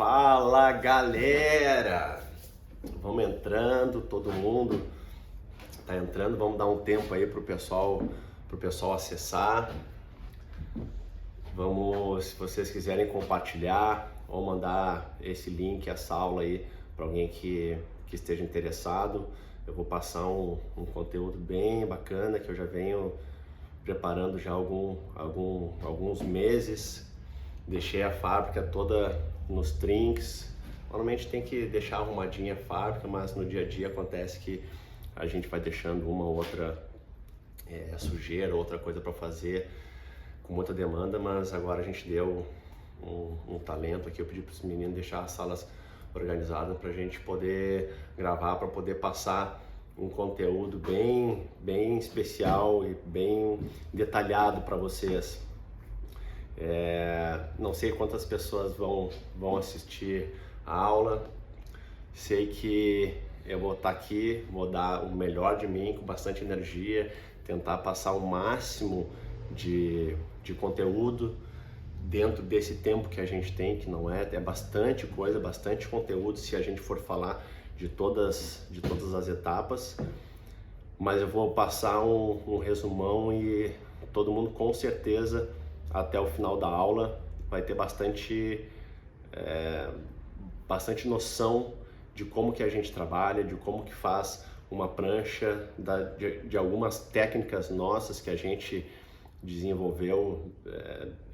Fala galera! Vamos entrando, todo mundo tá entrando, vamos dar um tempo aí pro pessoal acessar. Vamos, se vocês quiserem compartilhar ou mandar esse link, essa aula aí para alguém que esteja interessado, eu vou passar um conteúdo bem bacana que eu já venho preparando já há alguns meses. Deixei a fábrica toda nos trinques. Normalmente tem que deixar arrumadinha a fábrica, mas no dia a dia acontece que a gente vai deixando uma ou outra sujeira, outra coisa para fazer com muita demanda, mas agora a gente deu um talento aqui. Eu pedi para os meninos deixar as salas organizadas para a gente poder gravar, para poder passar um conteúdo bem especial e bem detalhado para vocês. Não sei quantas pessoas vão assistir a aula, sei que eu vou estar aqui, vou dar o melhor de mim, com bastante energia, tentar passar o máximo de conteúdo dentro desse tempo que a gente tem, que não é bastante coisa, bastante conteúdo se a gente for falar de todas as etapas, mas eu vou passar um resumão e todo mundo com certeza até o final da aula vai ter bastante noção de como que a gente trabalha, de como que faz uma prancha, de algumas técnicas nossas que a gente desenvolveu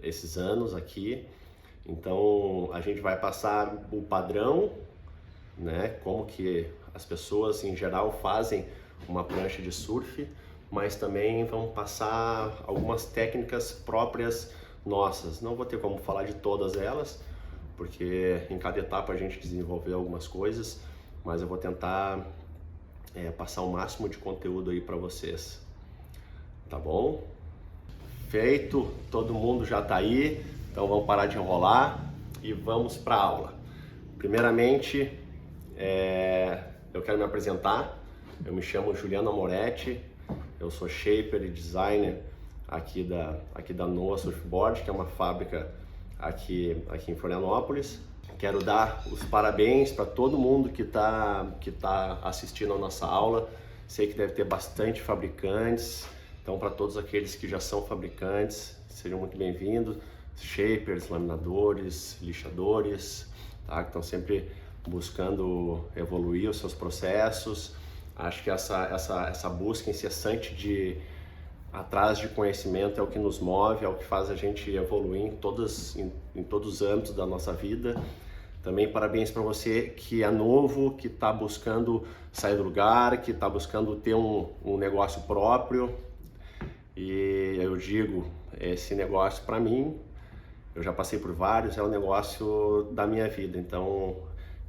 esses anos aqui. Então a gente vai passar o padrão, né, como que as pessoas em geral fazem uma prancha de surf, mas também vamos passar algumas técnicas próprias nossas. Não vou ter como falar de todas elas, porque em cada etapa a gente desenvolveu algumas coisas, mas eu vou tentar passar o máximo de conteúdo aí para vocês, tá bom? Feito, todo mundo já tá aí, então vamos parar de enrolar e vamos para a aula. Primeiramente, eu quero me apresentar. Eu me chamo Juliano Amoretti, eu sou shaper e designer aqui da Noah Surfboard, que é uma fábrica aqui em Florianópolis. Quero dar os parabéns para todo mundo que tá assistindo a nossa aula. Sei que deve ter bastante fabricantes, então para todos aqueles que já são fabricantes, sejam muito bem-vindos. Shapers, laminadores, lixadores, tá? Que estão sempre buscando evoluir os seus processos. Acho que essa busca incessante atrás de conhecimento é o que nos move, é o que faz a gente evoluir em todos os âmbitos da nossa vida. Também parabéns para você que é novo, que está buscando sair do lugar, que está buscando ter um negócio próprio. E eu digo, esse negócio para mim, eu já passei por vários, é o negócio da minha vida, então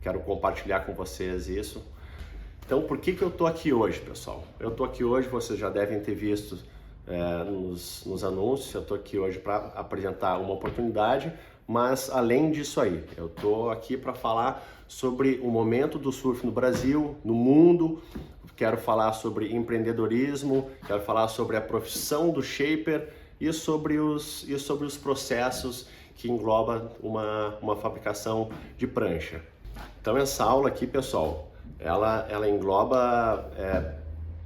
quero compartilhar com vocês isso. Então, por que eu tô aqui hoje, pessoal? Eu tô aqui hoje, vocês já devem ter visto nos anúncios, eu tô aqui hoje para apresentar uma oportunidade, mas além disso aí, eu tô aqui para falar sobre o momento do surf no Brasil, no mundo. Quero falar sobre empreendedorismo, quero falar sobre a profissão do shaper e sobre os processos que engloba uma fabricação de prancha. Então essa aula aqui, pessoal, ela engloba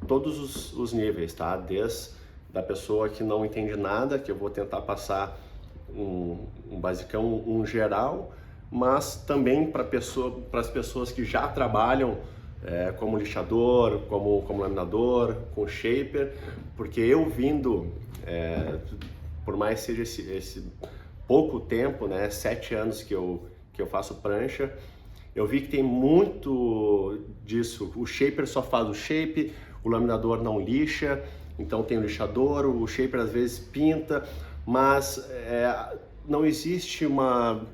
todos os níveis, tá? Desde a pessoa que não entende nada, que eu vou tentar passar um basicão, um geral, mas também para as pessoas que já trabalham como lixador, como laminador, com shaper, porque eu vindo, por mais seja esse pouco tempo, né, 7 anos que eu faço prancha, eu vi que tem muito disso. O shaper só faz o shape, o laminador não lixa, então tem o lixador, o shaper às vezes pinta, mas não existe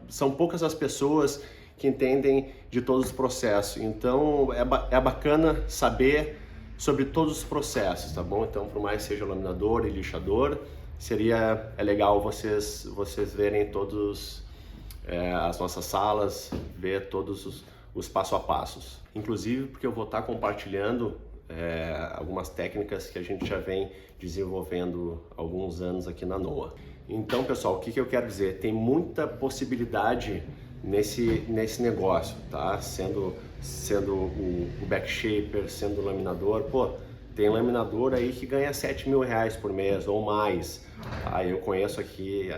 são poucas as pessoas que entendem de todos os processos. Então é bacana saber sobre todos os processos, tá bom? Então, por mais seja laminador e lixador, é legal vocês verem todos as nossas salas, ver todos os passo a passos. Inclusive porque eu vou estar compartilhando algumas técnicas que a gente já vem desenvolvendo há alguns anos aqui na Noah. Então, pessoal, o que eu quero dizer? Tem muita possibilidade nesse negócio, tá? Sendo o backshaper, sendo o laminador, pô, tem laminador aí que ganha 7 mil reais por mês ou mais, tá? Eu conheço aqui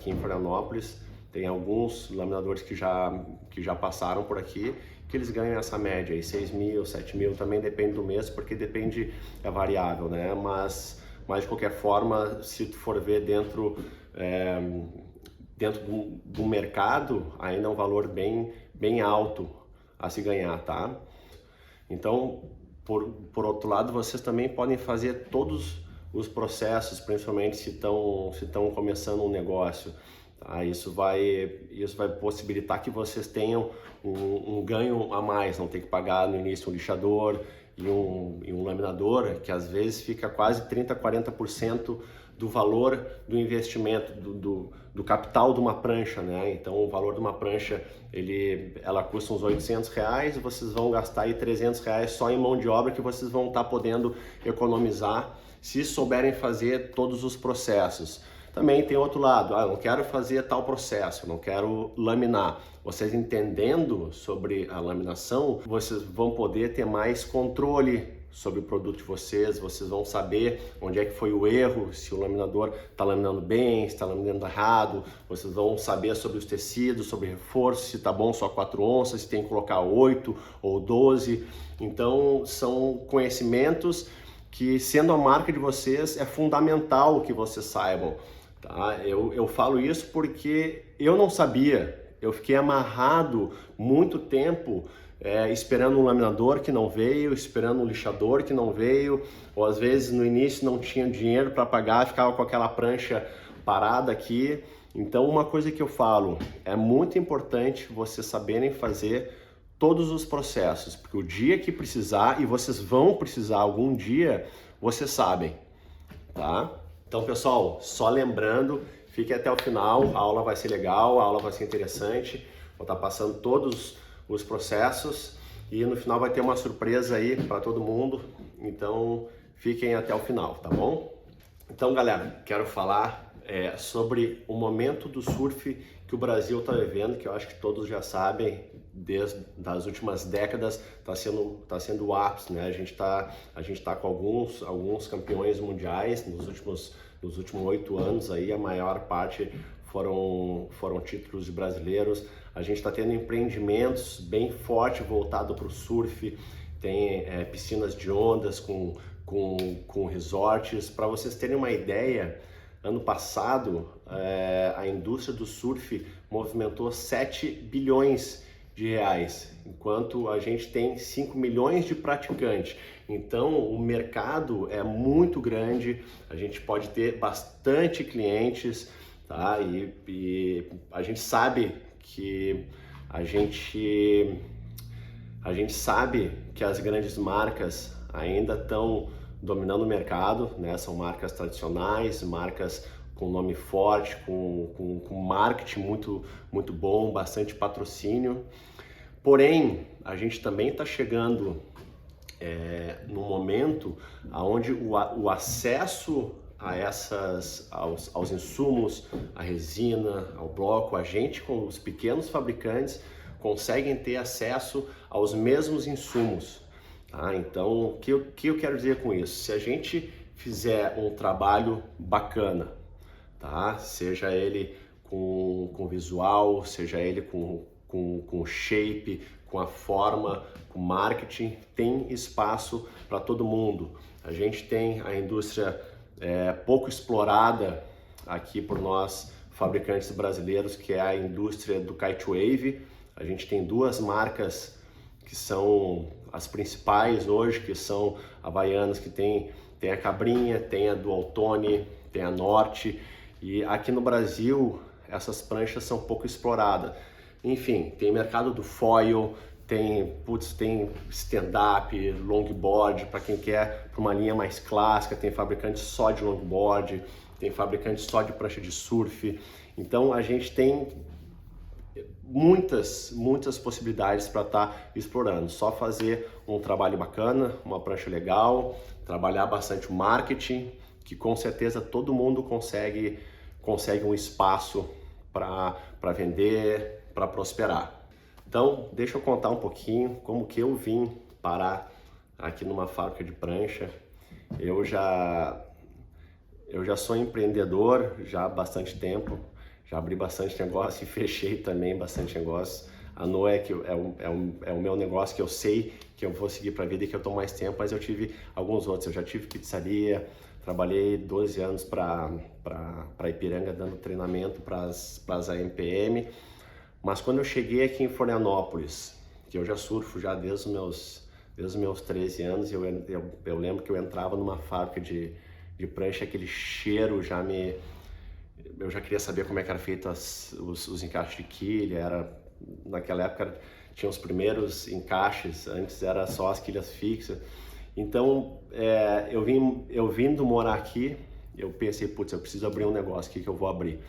em Florianópolis, tem alguns laminadores que já passaram por aqui, que eles ganham essa média aí, 6 mil, 7 mil, também depende do mês, porque depende, é variável, né? Mas de qualquer forma, se tu for ver dentro do mercado, ainda é um valor bem alto a se ganhar, tá? Então, por outro lado, vocês também podem fazer todos os processos, principalmente se estão começando um negócio, tá? Isso vai possibilitar que vocês tenham um ganho a mais, não ter que pagar no início um lixador e um laminador, que às vezes fica quase 30%, 40% do valor do investimento, do capital de uma prancha, né? Então o valor de uma prancha, ela custa uns 800 reais, vocês vão gastar aí 300 reais só em mão de obra, que vocês vão estar podendo economizar se souberem fazer todos os processos. Também tem outro lado, eu não quero fazer tal processo, não quero laminar. Vocês entendendo sobre a laminação, vocês vão poder ter mais controle sobre o produto de vocês vão saber onde é que foi o erro, se o laminador está laminando bem, se está laminando errado, vocês vão saber sobre os tecidos, sobre reforço, se está bom só 4 onças, se tem que colocar 8 ou 12. Então são conhecimentos que, sendo a marca de vocês, é fundamental que vocês saibam. Tá? Eu falo isso porque eu não sabia, eu fiquei amarrado muito tempo esperando um laminador que não veio, esperando um lixador que não veio, ou às vezes no início não tinha dinheiro para pagar, ficava com aquela prancha parada aqui. Então uma coisa que eu falo, é muito importante vocês saberem fazer todos os processos, porque o dia que precisar, e vocês vão precisar algum dia, vocês sabem, tá? Então, pessoal, só lembrando, fique até o final, a aula vai ser legal, a aula vai ser interessante, vou estar passando todos os processos e no final vai ter uma surpresa aí para todo mundo, então fiquem até o final, tá bom? Então, galera, quero falar sobre o momento do surf que o Brasil está vivendo, que eu acho que todos já sabem, desde as últimas décadas está sendo o ápice, né? A gente tá com alguns campeões mundiais nos últimos 8 anos aí, a maior parte foram títulos de brasileiros. A gente está tendo empreendimentos bem forte voltado para o surf, tem piscinas de ondas com resorts. Para vocês terem uma ideia, ano passado a indústria do surf movimentou 7 bilhões de reais, enquanto a gente tem 5 milhões de praticantes. Então o mercado é muito grande, a gente pode ter bastante clientes, tá? E a gente sabe que as grandes marcas ainda estão dominando o mercado, né? São marcas tradicionais, marcas com nome forte, com marketing muito bom, bastante patrocínio. Porém, a gente também está chegando num momento onde o acesso aos insumos, à resina, ao bloco, a gente com os pequenos fabricantes conseguem ter acesso aos mesmos insumos. Tá? Então, o que eu quero dizer com isso? Se a gente fizer um trabalho bacana, tá? Seja ele com visual, seja ele com shape, com a forma, com marketing, tem espaço para todo mundo. A gente tem a indústria pouco explorada aqui por nós fabricantes brasileiros, que é a indústria do Kitewave. A gente tem 2 marcas que são as principais hoje, que são havaianas, que tem a Cabrinha, tem a Dualtone, tem a Norte, e aqui no Brasil essas pranchas são pouco exploradas. Enfim, tem mercado do foil, tem stand-up, longboard, para quem quer para uma linha mais clássica, tem fabricante só de longboard, tem fabricante só de prancha de surf. Então a gente tem muitas possibilidades para estar explorando. Só fazer um trabalho bacana, uma prancha legal, trabalhar bastante o marketing, que com certeza todo mundo consegue um espaço para vender, para prosperar. Então, deixa eu contar um pouquinho como que eu vim parar aqui numa fábrica de prancha. Eu já sou empreendedor já há bastante tempo, já abri bastante negócio e fechei também bastante negócio. A Noa é o meu negócio que eu sei que eu vou seguir para a vida e que eu estou mais tempo, mas eu tive alguns outros. Eu já tive pizzaria, trabalhei 12 anos para Ipiranga dando treinamento para as AMPM, mas quando eu cheguei aqui em Florianópolis, que eu já surfo já desde os meus 13 anos, eu lembro que eu entrava numa fábrica de prancha, aquele cheiro eu já queria saber como é que era feito os encaixes de quilha. Naquela época tinha os primeiros encaixes, antes era só as quilhas fixas. Então eu vindo morar aqui, eu pensei, putz, eu preciso abrir um negócio aqui que eu vou abrir.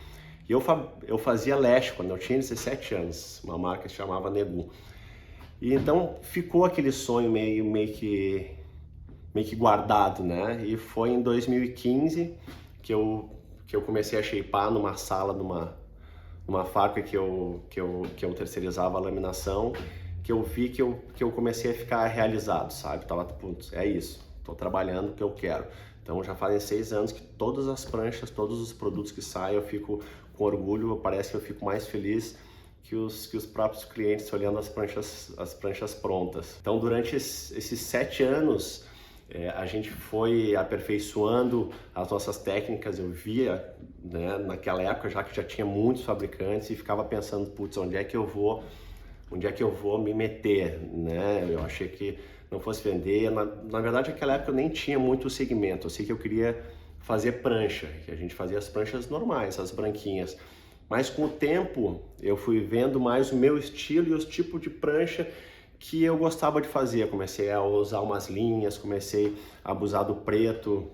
E eu fazia leste quando eu tinha 17 anos, uma marca que se chamava Negu. E então ficou aquele sonho meio que guardado, né? E foi em 2015 que eu comecei a shapear numa sala, numa fábrica que eu terceirizava a laminação, que eu vi que eu comecei a ficar realizado, sabe? Tava, putz, é isso, tô trabalhando o que eu quero. Então já fazem 6 anos que todas as pranchas, todos os produtos que saem, eu fico com orgulho, parece que eu fico mais feliz que os próprios clientes olhando as pranchas prontas. Então durante esses 7 anos, a gente foi aperfeiçoando as nossas técnicas. Eu via, né, naquela época já que já tinha muitos fabricantes e ficava pensando, putz, onde é que eu vou me meter, né? Eu achei que não fosse vender. Na verdade, naquela época eu nem tinha muito segmento. Eu sei que eu queria fazer prancha, que a gente fazia as pranchas normais, as branquinhas. Mas com o tempo eu fui vendo mais o meu estilo e os tipos de prancha que eu gostava de fazer. Eu comecei a usar umas linhas, comecei a abusar do preto,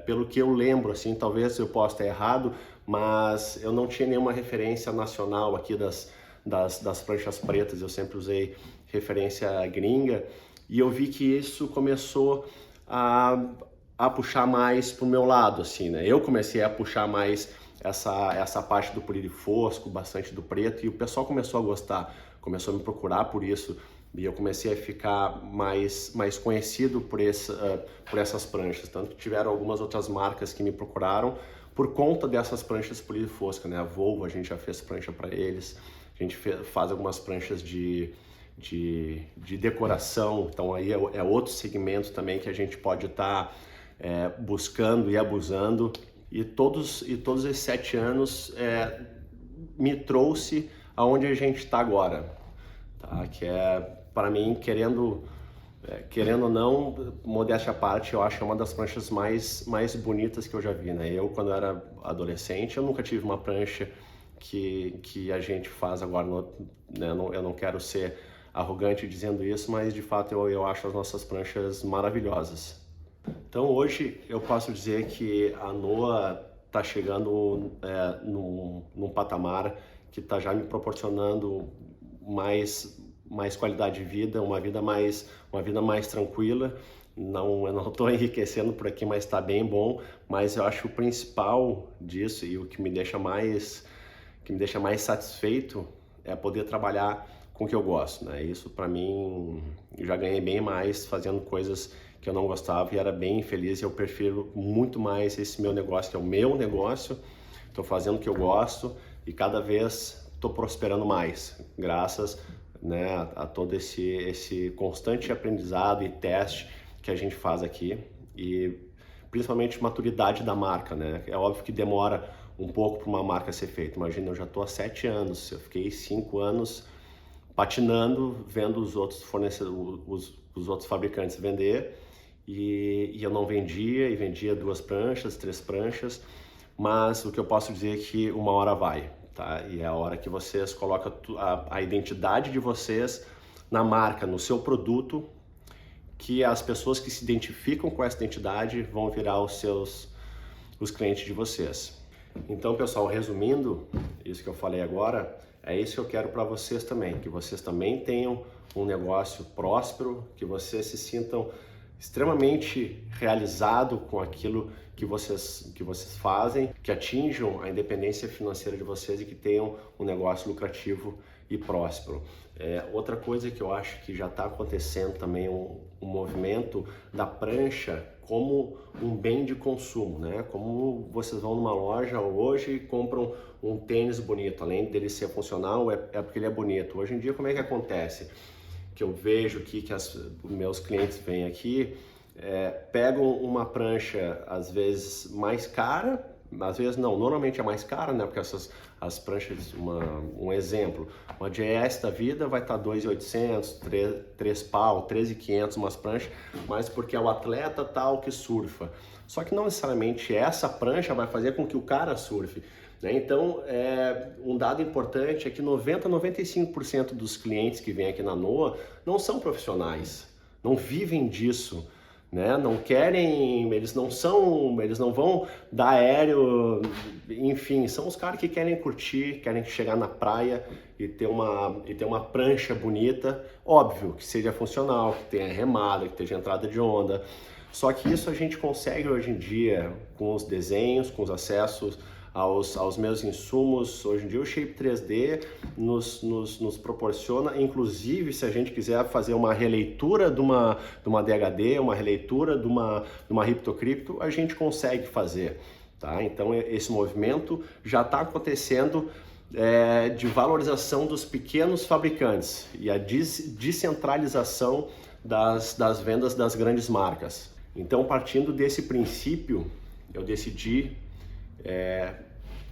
pelo que eu lembro, assim, talvez eu possa estar errado, mas eu não tinha nenhuma referência nacional aqui das pranchas pretas. Eu sempre usei referência gringa e eu vi que isso começou a puxar mais pro meu lado, assim, né? Eu comecei a puxar mais essa parte do polido fosco, bastante do preto, e o pessoal começou a gostar, começou a me procurar por isso, e eu comecei a ficar mais conhecido por essas pranchas. Tanto que tiveram algumas outras marcas que me procuraram por conta dessas pranchas polido fosco, né? A Volvo, a gente já fez prancha para eles, a gente faz algumas pranchas de decoração, então aí é outro segmento também que a gente pode estar buscando e abusando. E todos esses 7 anos me trouxe aonde a gente está agora, tá? Que para mim, querendo ou não, modéstia à parte, eu acho que é uma das pranchas mais bonitas que eu já vi, né? Eu, quando eu era adolescente, eu nunca tive uma prancha que a gente faz agora, né? Eu não quero ser arrogante dizendo isso, mas de fato eu acho as nossas pranchas maravilhosas. Então hoje eu posso dizer que a Noa está chegando num patamar que está já me proporcionando mais qualidade de vida, uma vida mais tranquila. Eu não estou enriquecendo por aqui, mas está bem bom. Mas eu acho que o principal disso e o que me deixa mais satisfeito é poder trabalhar com o que eu gosto, né? Isso para mim, eu já ganhei bem mais fazendo coisas que eu não gostava e era bem feliz. E eu prefiro muito mais esse meu negócio, que é o meu negócio. Estou fazendo o que eu gosto e cada vez estou prosperando mais, graças, né, a todo esse constante aprendizado e teste que a gente faz aqui, e principalmente maturidade da marca, né? É óbvio que demora um pouco para uma marca ser feita. Imagina, eu já estou há 7 anos, eu fiquei 5 anos patinando, vendo os outros fornecedores, os outros fabricantes vender, e eu não vendia, e vendia 2 pranchas, 3 pranchas, mas o que eu posso dizer é que uma hora vai, tá? E é a hora que vocês colocam a identidade de vocês na marca, no seu produto, que as pessoas que se identificam com essa identidade vão virar os clientes de vocês. Então, pessoal, resumindo isso que eu falei agora, é isso que eu quero para vocês também, que vocês também tenham um negócio próspero, que vocês se sintam extremamente realizados com aquilo que vocês fazem, que atinjam a independência financeira de vocês e que tenham um negócio lucrativo e próspero. Outra coisa que eu acho que já está acontecendo também um movimento da prancha como um bem de consumo, né? Como vocês vão numa loja hoje e compram um tênis bonito, além dele ser funcional, é porque ele é bonito. Hoje em dia, como é que acontece? Que eu vejo aqui que os meus clientes vêm aqui, pegam uma prancha às vezes mais cara, às vezes não, normalmente é mais cara, né? Porque as pranchas, um exemplo, uma GS da vida vai estar 2.800, 3 pau, 13.500 umas pranchas, mas porque é o atleta tal que surfa. Só que não necessariamente essa prancha vai fazer com que o cara surfe, né? Então, um dado importante é que 95% dos clientes que vêm aqui na NOA não são profissionais, não vivem disso, né? Não querem, eles não vão dar aéreo, enfim, são os caras que querem curtir, querem chegar na praia e ter uma prancha bonita, óbvio, que seja funcional, que tenha remada, que tenha entrada de onda. Só que isso a gente consegue hoje em dia com os desenhos, com os acessos aos meus insumos. Hoje em dia o Shape 3D nos proporciona, inclusive se a gente quiser fazer uma releitura de uma DHD, uma releitura de uma Ripto-Cripto, a gente consegue fazer, tá? Então esse movimento já está acontecendo de valorização dos pequenos fabricantes e a descentralização das vendas das grandes marcas. Então, partindo desse princípio, eu decidi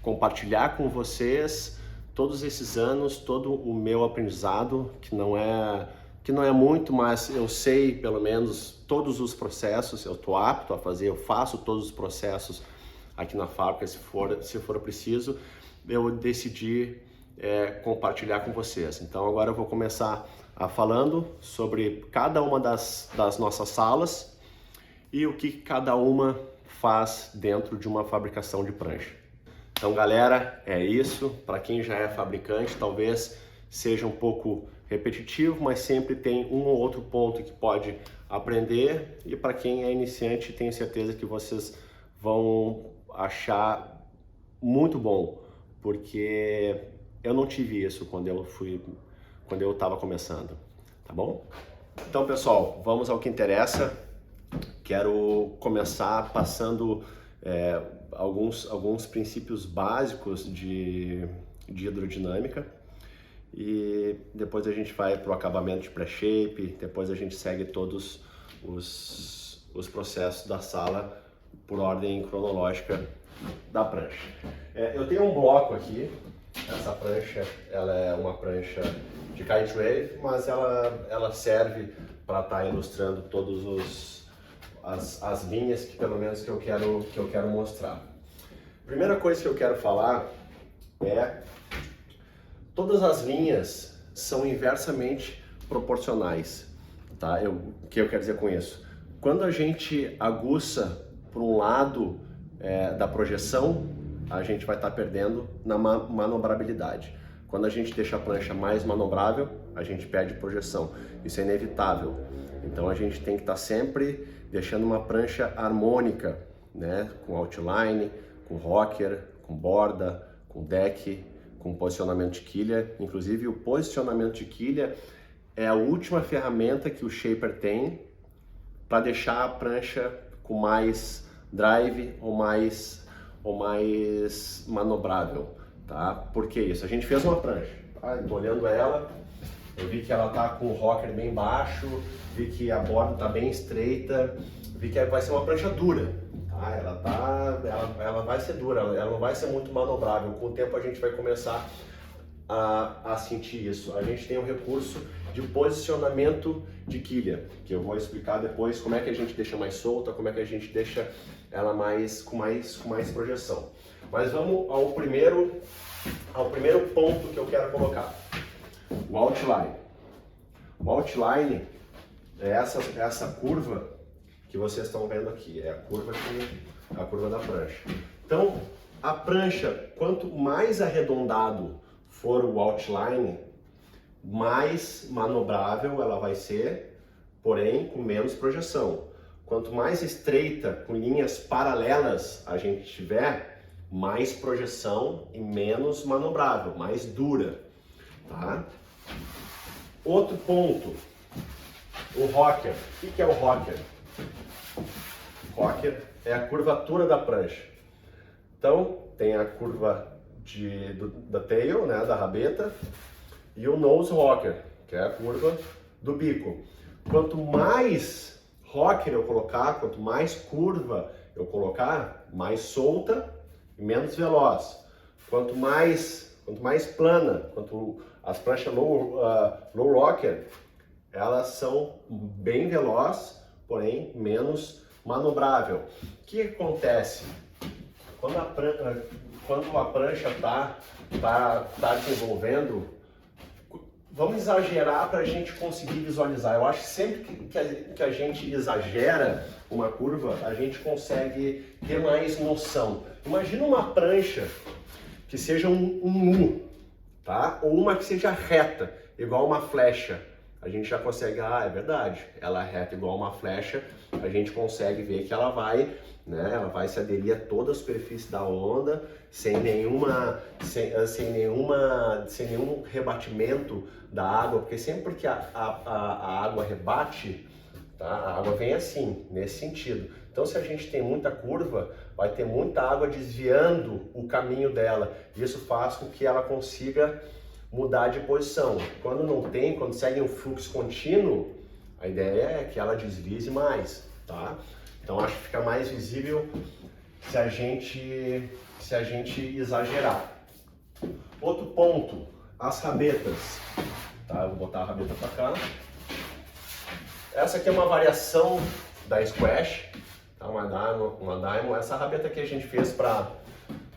compartilhar com vocês todos esses anos, todo o meu aprendizado, que não é muito, mas eu sei pelo menos todos os processos, eu estou apto a fazer, eu faço todos os processos aqui na fábrica, se for preciso, eu decidi compartilhar com vocês. Então agora eu vou começar falando sobre cada uma das nossas salas e o que cada uma faz dentro de uma fabricação de prancha. Então, galera, é isso. Para quem já é fabricante, talvez seja um pouco repetitivo, mas sempre tem um ou outro ponto que pode aprender. E para quem é iniciante, tenho certeza que vocês vão achar muito bom, porque eu não tive isso quando eu estava começando, tá bom? Então, pessoal, vamos ao que interessa. Quero começar passando alguns princípios básicos de hidrodinâmica e depois a gente vai para o acabamento de pré-shape, depois a gente segue todos os processos da sala por ordem cronológica da prancha. Eu tenho um bloco aqui, essa prancha ela é uma prancha de kite wave, mas ela serve para estar ilustrando todos as linhas que pelo menos que eu quero mostrar. Primeira coisa que eu quero falar todas as linhas são inversamente proporcionais, tá? O que eu quero dizer com isso? Quando a gente aguça para um lado da projeção, a gente vai estar perdendo na manobrabilidade. Quando a gente deixa a prancha mais manobrável, a gente perde projeção. Isso é inevitável. Então a gente tem que estar sempre deixando uma prancha harmônica, né? Com outline, com rocker, com borda, com deck, com posicionamento de quilha. Inclusive o posicionamento de quilha é a última ferramenta que o shaper tem para deixar a prancha com mais drive ou mais manobrável, tá? Por que isso? A gente fez uma prancha, tá? Eu tô olhando ela, eu vi que ela tá com o rocker bem baixo, vi que a borda tá bem estreita, vi que vai ser uma prancha dura, tá? Ela vai ser dura, ela não vai ser muito manobrável. Com o tempo a gente vai começar a sentir isso. A gente tem um recurso de posicionamento de quilha, que eu vou explicar depois como é que a gente deixa mais solta, como é que a gente deixa ela com mais projeção. Mas vamos ao primeiro ponto que eu quero colocar, o outline. O outline é essa curva que vocês estão vendo aqui, é a curva da prancha. Então, a prancha, quanto mais arredondado for o outline, mais manobrável ela vai ser, porém com menos projeção. Quanto mais estreita, com linhas paralelas a gente tiver, mais projeção e menos manobrável, mais dura. tá? Outro ponto, o rocker. O que é o rocker? O rocker é a curvatura da prancha. Então, tem a curva da tail, né, da rabeta, e o nose rocker, que é a curva do bico. Quanto mais rocker eu colocar, quanto mais curva eu colocar, mais solta e menos veloz. Quanto mais plana, quanto as pranchas low rocker, elas são bem velozes, porém menos manobrável. O que acontece? Quando a prancha está desenvolvendo, vamos exagerar para a gente conseguir visualizar. Eu acho que sempre que a gente exagera uma curva, a gente consegue ter mais noção. Imagina uma prancha que seja um U, tá? Ou uma que seja reta, igual uma flecha. A gente já consegue, é verdade, ela é reta igual uma flecha, a gente consegue ver que ela vai, né, ela vai se aderir a toda a superfície da onda, sem nenhum rebatimento da água, porque sempre que a água rebate, tá, a água vem assim, nesse sentido. Então, se a gente tem muita curva, vai ter muita água desviando o caminho dela. Isso faz com que ela consiga mudar de posição. Quando não tem, quando segue um fluxo contínuo, a ideia é que ela deslize mais, tá? Então acho que fica mais visível se a gente exagerar. Outro ponto, as rabetas, tá? Eu vou botar a rabeta para cá. Essa aqui é uma variação da Squash, tá? Uma Diamond. Essa rabeta que a gente fez para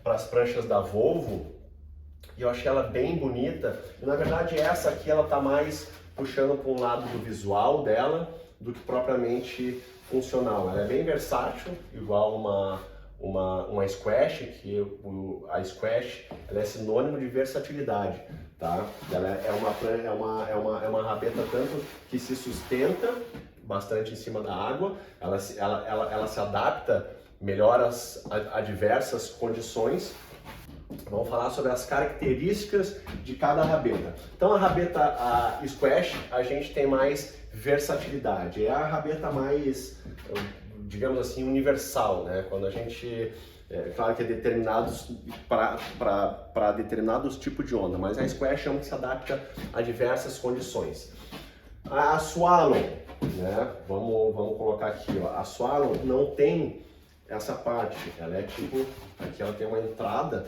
as pranchas da Volvo. E eu achei ela bem bonita, e na verdade essa aqui ela tá mais puxando para um lado do visual dela do que propriamente funcional. Ela é bem versátil, igual uma Squash, que a Squash ela é sinônimo de versatilidade, tá? Ela é uma rabeta tanto que se sustenta bastante em cima da água, ela se adapta melhor a diversas condições. Vamos falar sobre as características de cada rabeta. Então a rabeta Squash, a gente tem mais versatilidade. É a rabeta mais, digamos assim, universal, né? Quando a gente, claro que é determinados para determinados tipos de onda, mas a Squash é uma que se adapta a diversas condições. A Swallow, né? Vamos colocar aqui, ó. A Swallow não tem essa parte, ela é tipo, aqui ela tem uma entrada,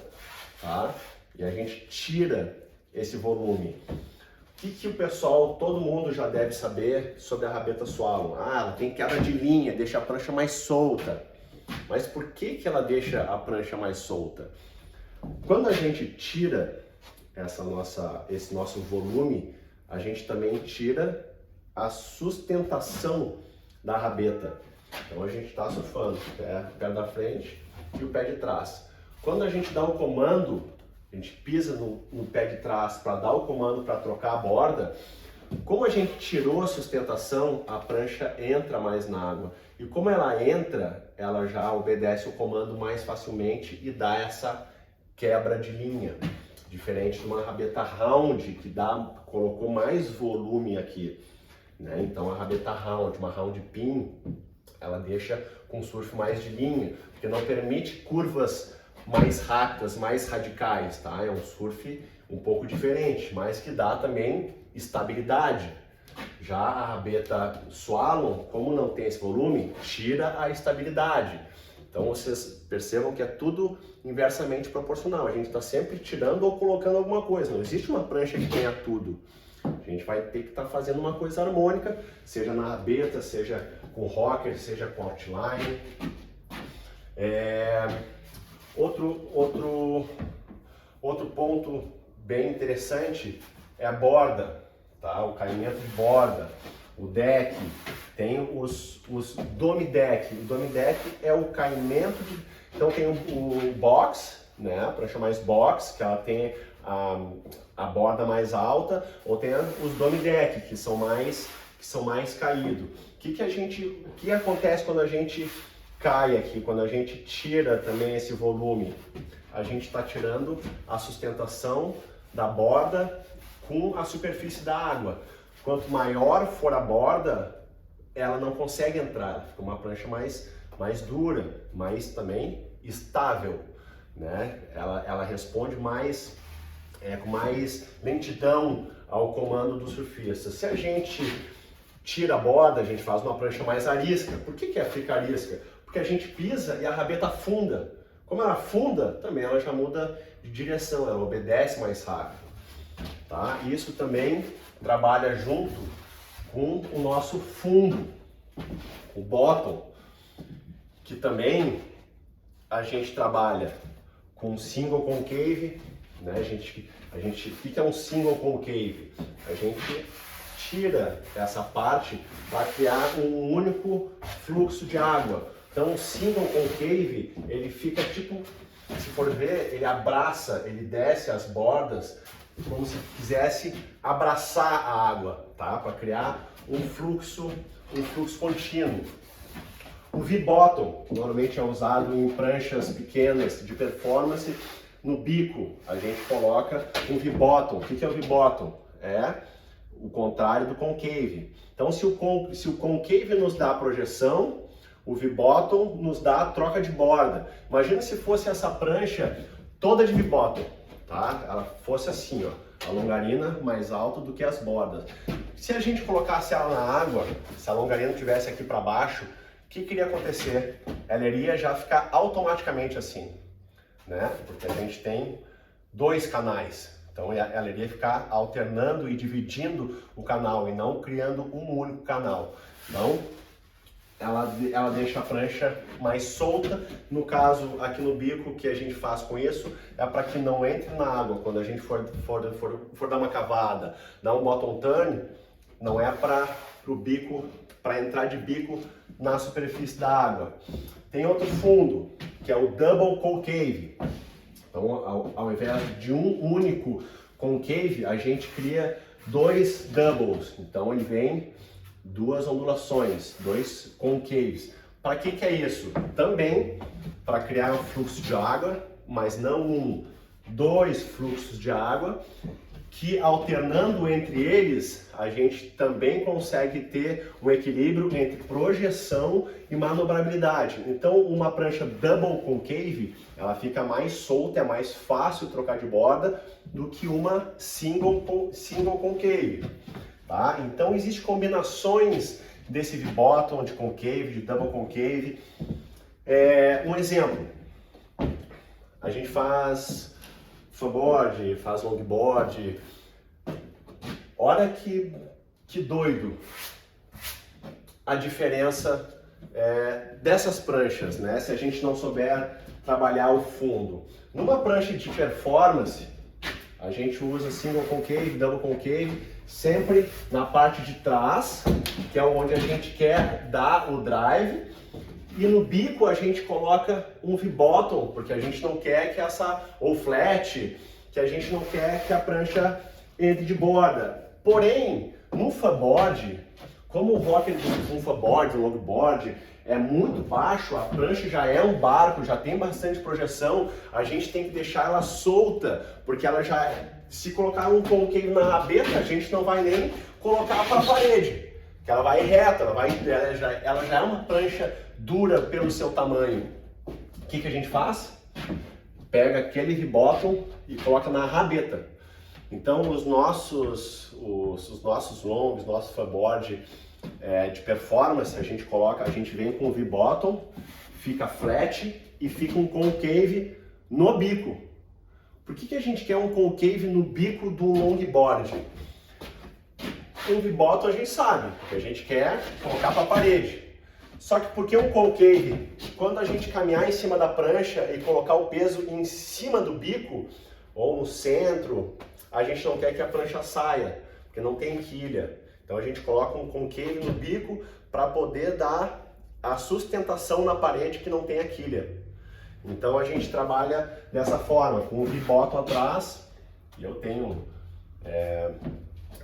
tá? E a gente tira esse volume. O que o pessoal, todo mundo já deve saber sobre a rabeta Swallow? Ela tem queda de linha, deixa a prancha mais solta. Mas por que ela deixa a prancha mais solta? Quando a gente tira esse nosso volume, a gente também tira a sustentação da rabeta. Então a gente está surfando, o pé da frente e o pé de trás. Quando a gente dá o comando, a gente pisa no pé de trás para dar o comando para trocar a borda, como a gente tirou a sustentação, a prancha entra mais na água. E como ela entra, ela já obedece o comando mais facilmente e dá essa quebra de linha. Diferente de uma rabeta round, que colocou mais volume aqui, né? Então a rabeta round, uma round pin, ela deixa com surf mais de linha, porque não permite curvas mais rápidas, mais radicais, tá? É um surf um pouco diferente, mas que dá também estabilidade. Já a rabeta Swallow, como não tem esse volume, tira a estabilidade. Então vocês percebam que é tudo inversamente proporcional. A gente está sempre tirando ou colocando alguma coisa. Não existe uma prancha que tenha tudo. A gente vai ter que estar fazendo uma coisa harmônica, seja na rabeta, seja com rocker, seja com outline. Outro ponto bem interessante é a borda, tá? O caimento de borda, o deck, tem os dome deck. O dome deck é o caimento então tem o box, né? A prancha mais box, que ela tem a borda mais alta, ou tem os dome deck, que são mais caídos. O que acontece quando a gente cai aqui, quando a gente tira também esse volume? A gente está tirando a sustentação da borda com a superfície da água. Quanto maior for a borda, ela não consegue entrar, fica uma prancha mais dura, mas também estável, né? Ela responde com mais lentidão ao comando do surfista. Se a gente tira a borda, a gente faz uma prancha mais arisca. Por que fica arisca? Porque a gente pisa e a rabeta afunda. Como ela afunda, também ela já muda de direção, ela obedece mais rápido. Tá? Isso também trabalha junto com o nosso fundo, o bottom, que também a gente trabalha com single concave, né? O que é um single concave? A gente tira essa parte para criar um único fluxo de água. Então o single concave, ele fica tipo, se for ver, ele abraça, ele desce as bordas como se quisesse abraçar a água, tá? Para criar um fluxo contínuo. O V-bottom, normalmente é usado em pranchas pequenas de performance. No bico, a gente coloca um V-bottom. O que é o V-bottom? É o contrário do concave. Então, se o concave nos dá a projeção, o V-bottom nos dá a troca de borda. Imagina se fosse essa prancha toda de V-bottom, tá? Ela fosse assim, ó, a longarina mais alta do que as bordas. Se a gente colocasse ela na água, se a longarina estivesse aqui para baixo, o que iria acontecer? Ela iria já ficar automaticamente assim, né? Porque a gente tem dois canais. Então ela iria ficar alternando e dividindo o canal e não criando um único canal. Então ela deixa a prancha mais solta. No caso aqui no bico, o que a gente faz com isso é para que não entre na água. Quando a gente for dar uma cavada, dar um bottom turn, não é para o bico, para entrar de bico na superfície da água. Tem outro fundo, que é o double concave. Então, ao invés de um único concave, a gente cria dois doubles. Então, ele vem duas ondulações, dois concaves. Para que é isso? Também para criar um fluxo de água, mas não dois fluxos de água, que alternando entre eles, a gente também consegue ter um equilíbrio entre projeção e manobrabilidade. Então, uma prancha double concave, ela fica mais solta, é mais fácil trocar de borda do que uma single concave. Tá? Então, existem combinações desse V-bottom, de concave, de double concave. Um exemplo, a gente faz fanboard, faz longboard. Olha que doido a diferença dessas pranchas, né? Se a gente não souber trabalhar o fundo. Numa prancha de performance, a gente usa single concave, double concave, sempre na parte de trás, que é onde a gente quer dar o drive. E no bico a gente coloca um V-bottom, porque a gente não quer que ou flat, que a gente não quer que a prancha entre de borda. Porém, no fanboard, como o rocker do fanboard, o longboard, é muito baixo, a prancha já é um barco, já tem bastante projeção, a gente tem que deixar ela solta, porque ela já, se colocar um concave na rabeta, a gente não vai nem colocar para a parede, que ela vai reta, ela já é uma prancha dura pelo seu tamanho. O que a gente faz? Pega aquele V-bottom e coloca na rabeta. Então os nossos longs, nosso fanboard de performance, a gente vem com o V-bottom, fica flat e fica um concave no bico. Por que a gente quer um concave no bico do longboard? Um V-bottom a gente sabe, porque a gente quer colocar para a parede. Só que porque um concave, quando a gente caminhar em cima da prancha e colocar o peso em cima do bico, ou no centro, a gente não quer que a prancha saia, porque não tem quilha. Então a gente coloca um concave no bico para poder dar a sustentação na parede que não tem a quilha. Então a gente trabalha dessa forma, com o V-bottom atrás, e eu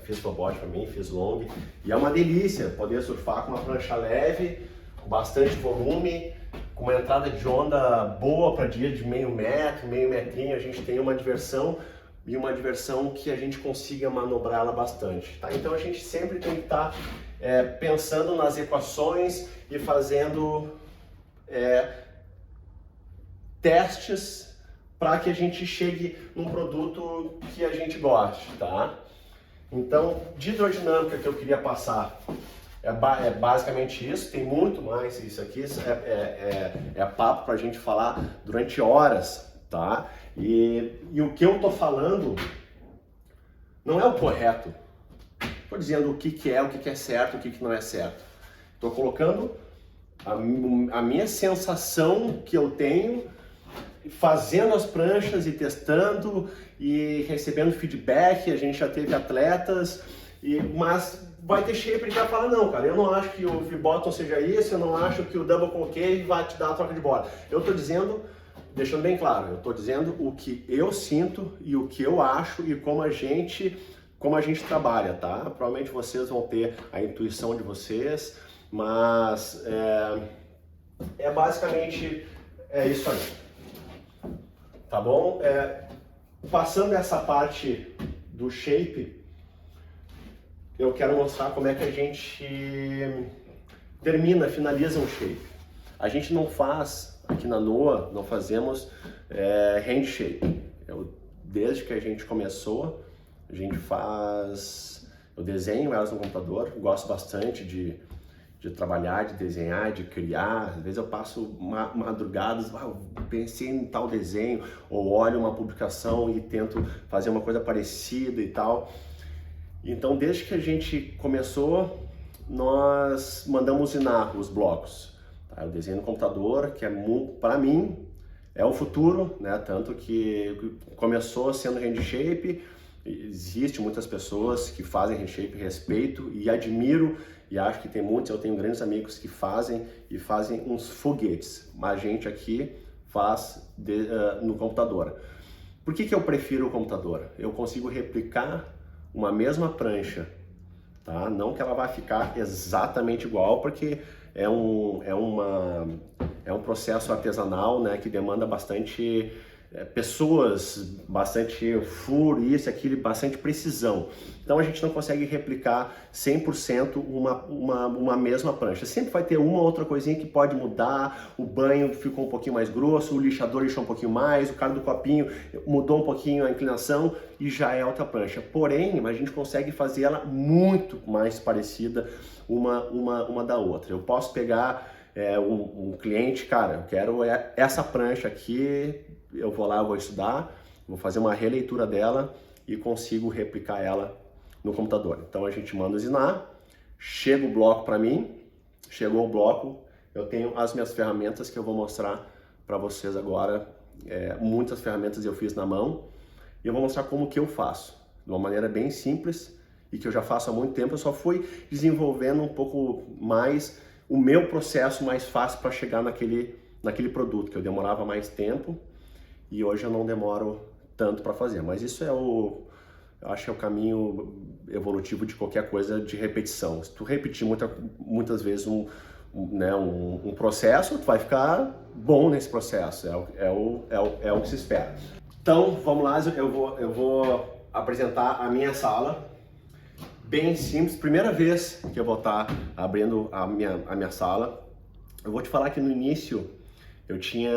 fiz snowboard para mim, fiz long, e é uma delícia poder surfar com uma prancha leve, com bastante volume, com uma entrada de onda boa para dia de meio metrinho, a gente tem uma diversão e uma diversão que a gente consiga manobrá-la bastante, tá? Então a gente sempre tem que estar pensando nas equações e fazendo testes para que a gente chegue num produto que a gente goste, tá? Então, de hidrodinâmica que eu queria passar é basicamente isso, tem muito mais isso aqui, é papo para a gente falar durante horas, tá? E o que eu tô falando não é o correto. Estou dizendo o que é certo, o que não é certo. Estou colocando a minha sensação que eu tenho fazendo as pranchas e testando e recebendo feedback. A gente já teve atletas, mas vai ter shaper que vai falar, não, cara, eu não acho que o free bottom seja isso, eu não acho que o double concave vai te dar a troca de bola. Eu estou dizendo, deixando bem claro, eu estou dizendo o que eu sinto e o que eu acho e como a gente trabalha, tá? Provavelmente vocês vão ter a intuição de vocês, mas basicamente isso aí. Tá bom? Passando essa parte do shape, eu quero mostrar como é que a gente finaliza um shape. A gente não faz, aqui na NOA, não fazemos hand shape. Desde que a gente começou, a gente eu desenho elas no computador, gosto bastante de trabalhar, de desenhar, de criar. Às vezes eu passo madrugadas, pensei em tal desenho, ou olho uma publicação e tento fazer uma coisa parecida e tal. Então, desde que a gente começou, nós mandamos usinar os blocos. Tá? Eu desenho no computador, que para mim, é o futuro, né? Tanto que começou sendo hand shape. Existe muitas pessoas que fazem hand shape, respeito e admiro, e acho que tem muitos, eu tenho grandes amigos que fazem uns foguetes, mas a gente aqui faz no computador. Por que eu prefiro o computador? Eu consigo replicar uma mesma prancha, tá? Não que ela vai ficar exatamente igual, porque é um processo artesanal, né, que demanda bastante pessoas, bastante furo, isso, aquilo, bastante precisão. Então a gente não consegue replicar 100% uma mesma prancha. Sempre vai ter uma outra coisinha que pode mudar, o banho ficou um pouquinho mais grosso, o lixador lixou um pouquinho mais, o cara do copinho mudou um pouquinho a inclinação e já é outra prancha. Porém, a gente consegue fazer ela muito mais parecida uma da outra. Eu posso pegar um cliente, cara, eu quero essa prancha aqui, eu vou lá, eu vou estudar, vou fazer uma releitura dela e consigo replicar ela no computador. Então a gente manda usinar, chega o bloco para mim, chegou o bloco, eu tenho as minhas ferramentas que eu vou mostrar para vocês agora. Muitas ferramentas eu fiz na mão e eu vou mostrar como que eu faço, de uma maneira bem simples e que eu já faço há muito tempo. Eu só fui desenvolvendo um pouco mais o meu processo mais fácil para chegar naquele produto, que eu demorava mais tempo e hoje eu não demoro tanto para fazer. Mas isso eu acho que é o caminho evolutivo de qualquer coisa de repetição. Se tu repetir muitas vezes um processo, tu vai ficar bom nesse processo, é o que se espera. Então, vamos lá, eu vou apresentar a minha sala, bem simples, primeira vez que eu vou estar abrindo a minha sala. Eu vou te falar que no início eu tinha,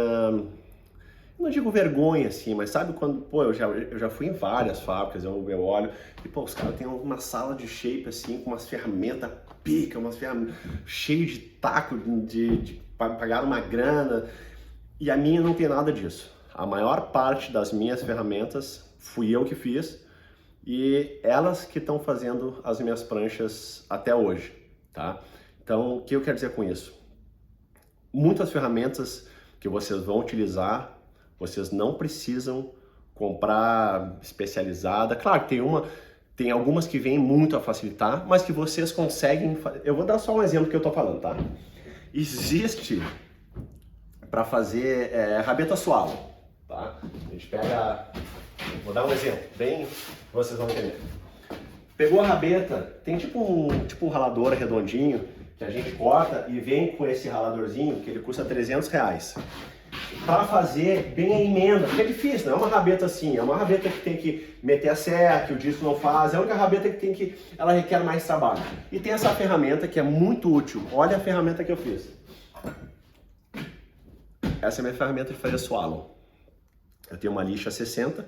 não digo vergonha assim, mas sabe quando, eu já fui em várias fábricas, eu olho e, os caras têm uma sala de shape assim, com umas ferramentas pica, umas ferramentas cheias de taco, de pagar uma grana, e a minha não tem nada disso. A maior parte das minhas ferramentas fui eu que fiz, e elas que estão fazendo as minhas pranchas até hoje, tá? Então, o que eu quero dizer com isso? Muitas ferramentas que vocês vão utilizar, vocês não precisam comprar especializada. Claro que tem algumas que vêm muito a facilitar, mas que vocês conseguem. Eu vou dar só um exemplo que eu tô falando, tá? Existe para fazer rabeta suave, tá? A gente pega, vou dar um exemplo, bem, vocês vão entender. Pegou a rabeta, tem tipo um ralador redondinho que a gente corta e vem com esse raladorzinho que ele custa R$300. para fazer bem a emenda, porque é difícil, não é uma rabeta assim, é uma rabeta que tem que meter a serra, que o disco não faz, é a única rabeta que ela requer mais trabalho. E tem essa ferramenta que é muito útil, olha a ferramenta que eu fiz. Essa é a minha ferramenta de fazer swallow. Eu tenho uma lixa 60,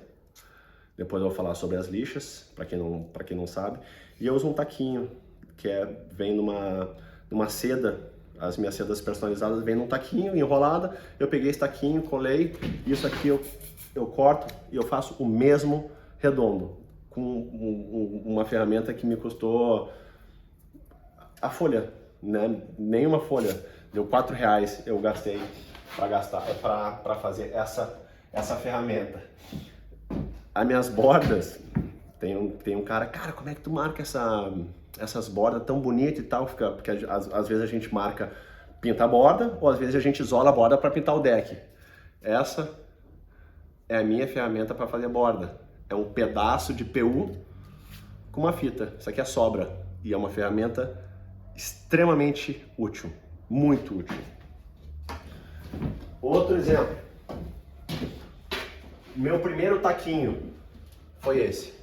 depois eu vou falar sobre as lixas, para quem não sabe, e eu uso um taquinho, que vem numa seda. As minhas sedas personalizadas vêm num taquinho enrolada, eu peguei esse taquinho, colei, isso aqui eu corto e eu faço o mesmo redondo, com uma ferramenta que me custou a folha, né? Nenhuma folha, deu R$4 eu gastei para fazer essa ferramenta. As minhas bordas, tem um cara, como é que tu marca essas bordas tão bonitas e tal, porque às vezes a gente marca, pinta a borda, ou às vezes a gente isola a borda para pintar o deck. Essa é a minha ferramenta para fazer borda. É um pedaço de PU com uma fita. Isso aqui é sobra e é uma ferramenta extremamente útil, muito útil. Outro exemplo. Meu primeiro taquinho foi esse.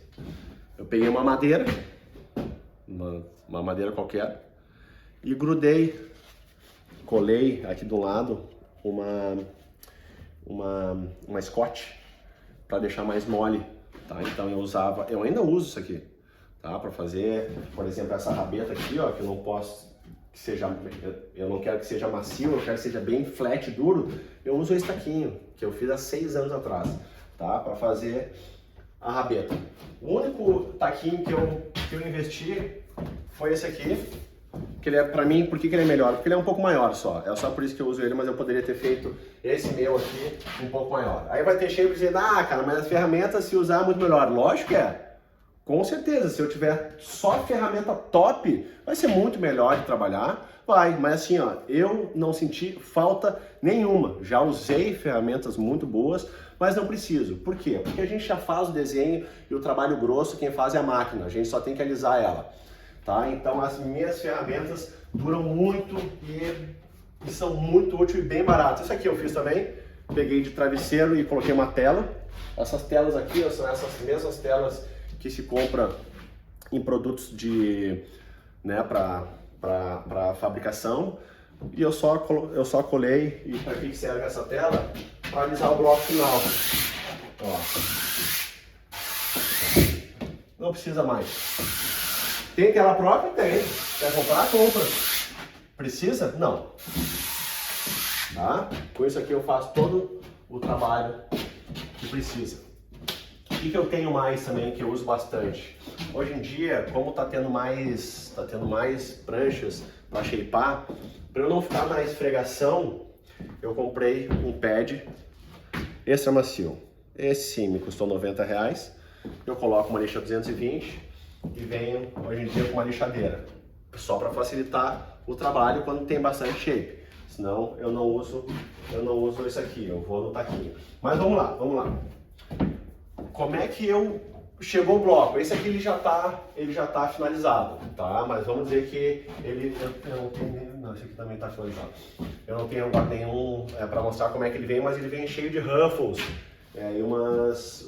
Eu peguei uma madeira, uma madeira qualquer, e grudei, colei aqui do lado uma scotch para deixar mais mole, tá? Então eu ainda uso isso aqui, tá? Para fazer, por exemplo, essa rabeta aqui, ó, que eu não posso que seja, eu não quero que seja macio, eu quero que seja bem flat, duro. Eu uso esse taquinho que eu fiz há 6 anos atrás, tá? Para fazer a rabeta. O único taquinho que eu investi foi esse aqui, que ele é, pra mim, por que ele é melhor? Porque ele é um pouco maior só, é só por isso que eu uso ele, mas eu poderia ter feito esse meu aqui um pouco maior. Aí vai ter cheio dizendo, cara, mas as ferramentas se usar é muito melhor. Lógico que é, com certeza, se eu tiver só ferramenta top, vai ser muito melhor de trabalhar, vai, mas assim, ó, eu não senti falta nenhuma, já usei ferramentas muito boas, mas não preciso. Por quê? Porque a gente já faz o desenho e o trabalho grosso quem faz é a máquina, a gente só tem que alisar ela, tá? Então as minhas ferramentas duram muito e são muito úteis e bem baratas. Isso aqui eu fiz também, peguei de travesseiro e coloquei uma tela. Essas telas aqui, ó, são essas mesmas telas que se compra em produtos né, para fabricação, e eu só colei. E para que serve essa tela? Para alisar o bloco final. Ó. Não precisa mais. Tem tela própria? Tem. Quer comprar? Compra. Precisa? Não. Tá? Com isso aqui eu faço todo o trabalho que precisa. O que eu tenho mais também, que eu uso bastante? Hoje em dia, como tá tendo mais pranchas para shapear, para eu não ficar na esfregação, eu comprei um pad. Esse é macio. Esse sim me custou R$90. Eu coloco uma lixa 220 e venho hoje em dia com uma lixadeira, só para facilitar o trabalho quando tem bastante shape. Senão eu não uso isso aqui, eu vou no taquinho. Mas vamos lá. Como é que chegou o bloco? Esse aqui ele já tá finalizado, tá? Mas vamos dizer que eu não tenho, não, esse aqui também tá finalizado. Eu não tenho agora nenhum para mostrar como é que ele vem, mas ele vem cheio de ruffles, e umas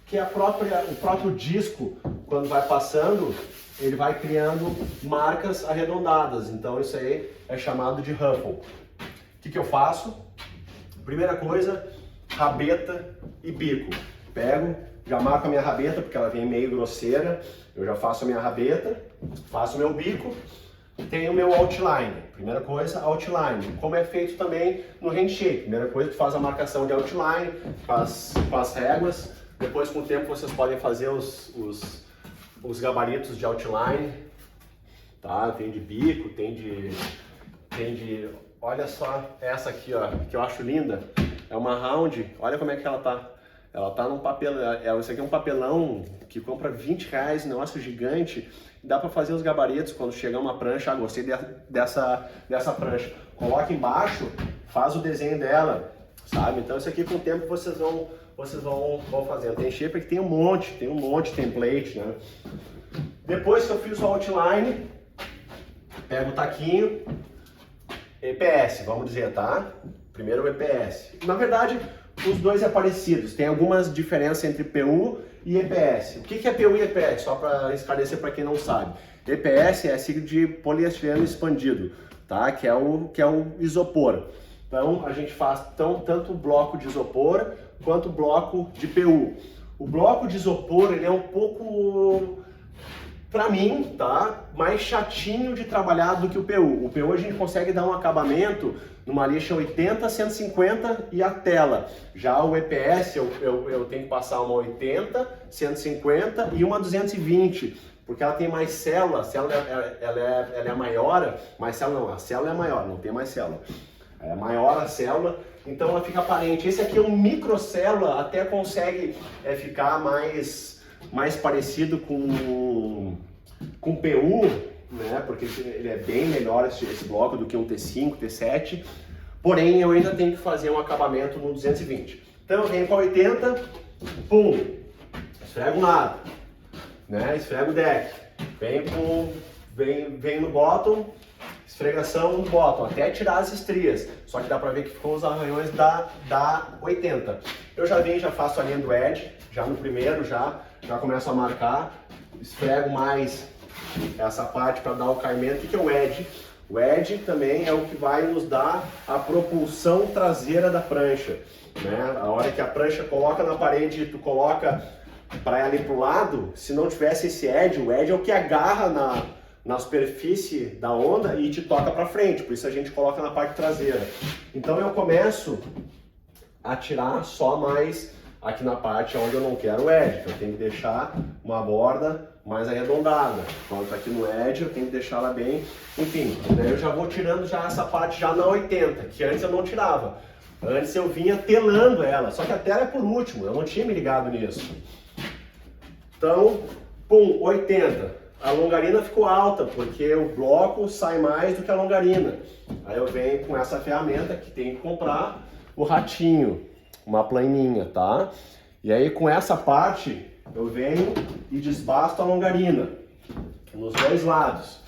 que o próprio disco, quando vai passando, ele vai criando marcas arredondadas. Então isso aí é chamado de ruffle. O que eu faço? Primeira coisa, rabeta e bico. Pego, já marco a minha rabeta, porque ela vem meio grosseira. Eu já faço a minha rabeta, faço o meu bico, tenho o meu outline. Primeira coisa, outline. Como é feito também no handshape. Primeira coisa, tu faz a marcação de outline, faz as réguas. Depois, com o tempo, vocês podem fazer os gabaritos de outline. Tá? Tem de bico, tem de... Olha só essa aqui, ó, que eu acho linda. É uma round, olha como é que ela tá. Ela tá num papelão, isso aqui é um papelão que compra R$20, um negócio gigante. Dá para fazer os gabaritos quando chegar uma prancha. Gostei dessa prancha. Coloca embaixo, faz o desenho dela, sabe? Então isso aqui com o tempo vocês vão fazendo. Tem shaper que tem um monte de template, né? Depois que eu fiz o outline, pego o taquinho, EPS, vamos dizer, tá? Primeiro o EPS. Na verdade, os dois é parecidos, tem algumas diferenças entre PU e EPS. O que é PU e EPS? Só para esclarecer para quem não sabe. EPS é a sigla de poliestireno expandido, tá? Que é o isopor. Então a gente faz tanto o bloco de isopor quanto o bloco de PU. O bloco de isopor ele é um pouco, para mim, tá, mais chatinho de trabalhar do que o PU. O PU a gente consegue dar um acabamento numa lixa 80, 150 e a tela. Já o EPS eu tenho que passar uma 80, 150 e uma 220, porque ela tem mais célula. A célula ela é maior, mas célula não, a célula é maior, não tem mais célula. É maior a célula, então ela fica aparente. Esse aqui é um microcélula, até consegue ficar mais parecido com PU, né? Porque ele é bem melhor esse bloco do que um T5, T7. Porém, eu ainda tenho que fazer um acabamento no 220. Então eu venho com a 80, pum, esfrego o lado, né? Esfrego o deck, venho no bottom, esfregação no bottom, até tirar as estrias. Só que dá pra ver que ficou os arranhões da 80. Eu já faço a linha do edge, já no primeiro, já começo a marcar, esfrego mais essa parte para dar o caimento. O que é o edge? O edge também é o que vai nos dar a propulsão traseira da prancha, né? A hora que a prancha coloca na parede, tu coloca para ela ir pro lado, se não tivesse esse edge, o edge é o que agarra na superfície da onda e te toca para frente, por isso a gente coloca na parte traseira. Então eu começo a tirar só mais aqui na parte onde eu não quero o edge, eu tenho que deixar uma borda mais arredondada. Enquanto aqui no edge eu tenho que deixar ela bem, enfim, daí eu já vou tirando já essa parte já na 80, que antes eu não tirava. Antes eu vinha telando ela, só que a tela é por último, eu não tinha me ligado nisso. Então, pum, 80. A longarina ficou alta, porque o bloco sai mais do que a longarina. Aí eu venho com essa ferramenta que tem que comprar o ratinho, uma planinha, tá? E aí com essa parte eu venho e desbasto a longarina nos dois lados.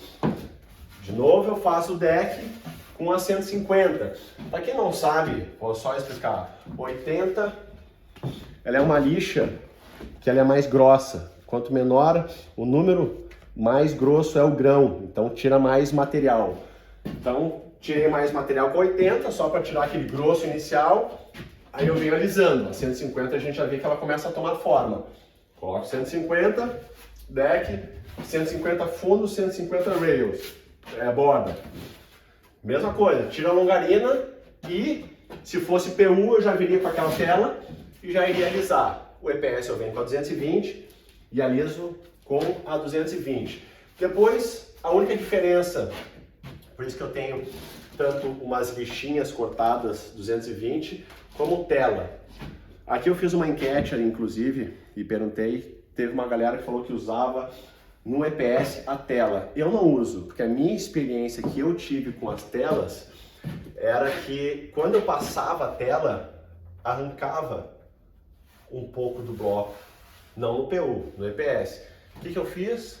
De novo eu faço o deck com a 150. Para quem não sabe, vou só explicar. 80, ela é uma lixa que ela é mais grossa. Quanto menor o número, mais grosso é o grão, então tira mais material. Então tirei mais material com 80, só para tirar aquele grosso inicial. Aí eu venho alisando. A 150 a gente já vê que ela começa a tomar forma. Coloco 150, deck, 150 fundo, 150 rails, borda. Mesma coisa, tira a longarina e se fosse PU eu já viria com aquela tela e já iria alisar. O EPS eu venho com a 220 e aliso com a 220. Depois, a única diferença, por isso que eu tenho tanto umas lixinhas cortadas 220 como tela. Aqui eu fiz uma enquete ali, inclusive, e perguntei, teve uma galera que falou que usava no EPS a tela. Eu não uso, porque a minha experiência que eu tive com as telas era que quando eu passava a tela, arrancava um pouco do bloco. Não no PU, no EPS. O que eu fiz?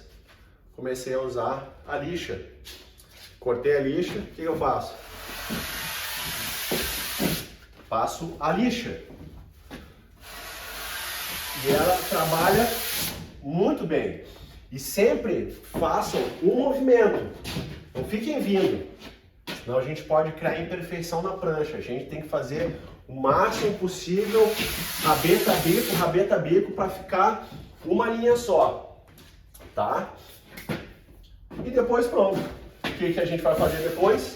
Comecei a usar a lixa. Cortei a lixa, o que eu faço? Passo a lixa. E ela trabalha muito bem. E sempre façam um movimento. Não fiquem vindo. Senão a gente pode criar imperfeição na prancha. A gente tem que fazer o máximo possível, rabeta a bico, para ficar uma linha só, tá? E depois pronto. O que a gente vai fazer depois?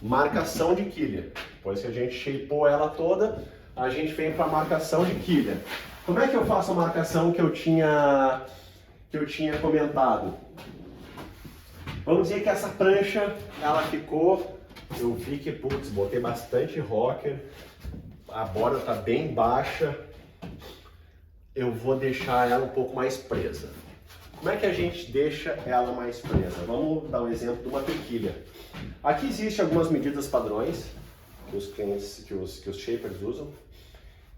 Marcação de quilha. Depois que a gente shapeou ela toda, a gente vem para a marcação de quilha. Como é que eu faço a marcação que eu tinha comentado? Vamos dizer que essa prancha, ela ficou, eu vi que, putz, botei bastante rocker, a borda está bem baixa, eu vou deixar ela um pouco mais presa. Como é que a gente deixa ela mais presa? Vamos dar um exemplo de uma tequilha. Aqui existem algumas medidas padrões que os clientes, que os shapers usam,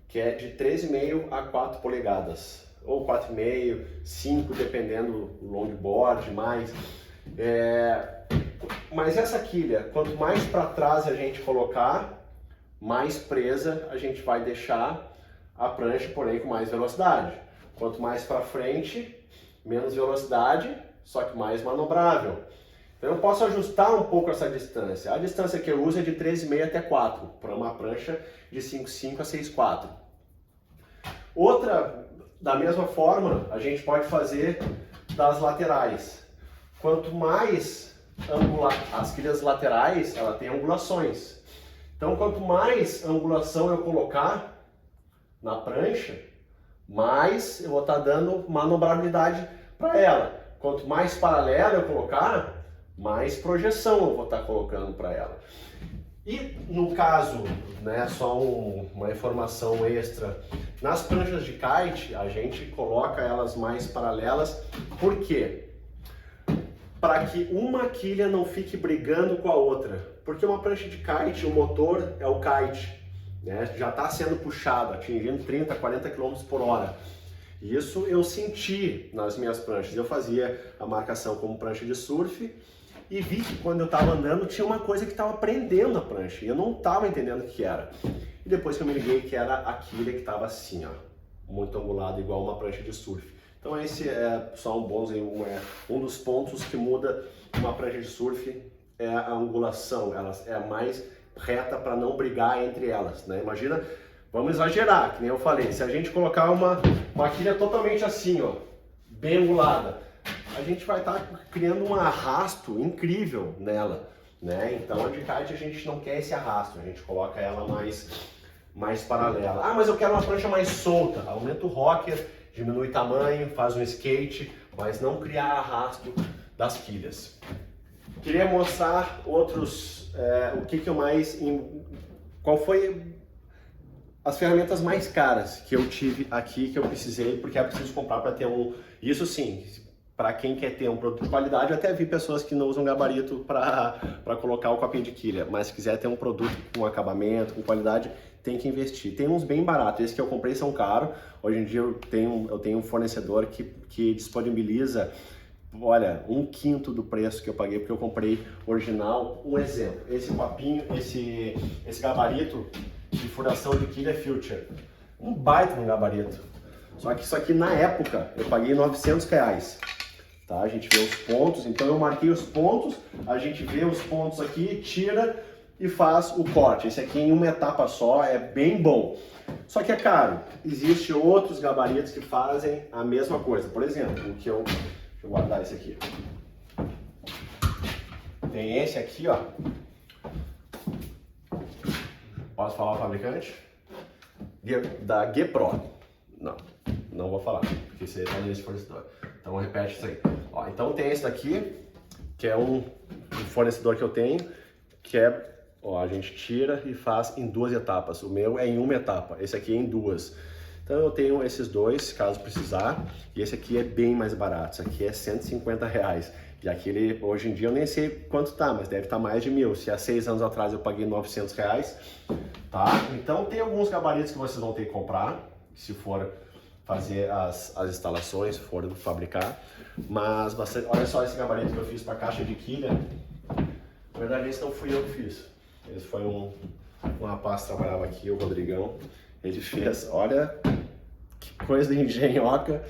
que é de 3,5 a 4 polegadas, ou 4,5, 5, dependendo do longboard, mais. Mas essa quilha, quanto mais para trás a gente colocar, mais presa a gente vai deixar a prancha, porém com mais velocidade. Quanto mais para frente, menos velocidade, só que mais manobrável. Então eu posso ajustar um pouco essa distância. A distância que eu uso é de 3,5 até 4, para uma prancha de 5,5 a 6,4. Outra, da mesma forma, a gente pode fazer das laterais. Quanto mais as quilhas laterais, ela tem angulações. Então quanto mais angulação eu colocar na prancha, mais eu vou estar dando manobrabilidade para ela. Quanto mais paralela eu colocar, mais projeção eu vou estar colocando para ela. E no caso, né, só uma informação extra, nas pranchas de kite a gente coloca elas mais paralelas, por quê? Para que uma quilha não fique brigando com a outra, porque uma prancha de kite, o motor é o kite, né, já está sendo puxado, atingindo 30, 40 km por hora. Isso eu senti nas minhas pranchas. Eu fazia a marcação como prancha de surf e vi que quando eu estava andando tinha uma coisa que estava prendendo a prancha e eu não estava entendendo o que era. E depois que eu me liguei que era a quilha que estava assim, ó, muito angulada, igual uma prancha de surf. Então esse é só um bônus, um dos pontos que muda uma prancha de surf é a angulação. Ela é mais reta para não brigar entre elas, né? Imagina, vamos exagerar, que nem eu falei, se a gente colocar uma quilha totalmente assim, ó, bem angulada, a gente vai estar criando um arrasto incrível nela, né? Então a de kite a gente não quer esse arrasto, a gente coloca ela mais paralela. Ah, mas eu quero uma prancha mais solta. Aumenta o rocker, diminui o tamanho, faz um skate, mas não criar arrasto das quilhas. Queria mostrar outros, qual foi as ferramentas mais caras que eu tive aqui, que eu precisei, porque é preciso comprar para ter isso sim, para quem quer ter um produto de qualidade. Eu até vi pessoas que não usam gabarito para colocar o copinho de quilha, mas se quiser ter um produto com acabamento, com qualidade, tem que investir. Tem uns bem baratos, esses que eu comprei são caros. Hoje em dia eu tenho um fornecedor que disponibiliza, olha, 1/5 do preço que eu paguei, porque eu comprei original. Um exemplo, esse copinho, esse gabarito de furação de quilha Future, um baita no gabarito. Só que isso aqui na época eu paguei R$900. Tá? A gente vê os pontos, então eu marquei os pontos, a gente vê os pontos aqui, tira e faz o corte. Esse aqui em uma etapa só é bem bom. Só que é caro. Existem outros gabaritos que fazem a mesma coisa. Por exemplo, deixa eu guardar esse aqui. Tem esse aqui, ó. Posso falar o fabricante? Da G-Pro. Não vou falar, porque você está nesse fornecedor. Então repete isso aí. Ó, então tem esse daqui, que é um fornecedor que eu tenho, que é, ó, a gente tira e faz em 2 etapas. O meu é em uma etapa, esse aqui é em 2. Então eu tenho esses dois, caso precisar, e esse aqui é bem mais barato. Esse aqui é R$150. E aquele, hoje em dia eu nem sei quanto tá, mas deve estar mais de 1.000. Se há 6 anos atrás eu paguei R$900, tá? Então tem alguns gabaritos que vocês vão ter que comprar, se for fazer as instalações, se for fabricar. Mas bastante, olha só esse gabarito que eu fiz para caixa de quilha. Na verdade esse não fui eu que fiz. Esse foi um rapaz que trabalhava aqui, o Rodrigão. Ele fez, olha que coisa engenhoca.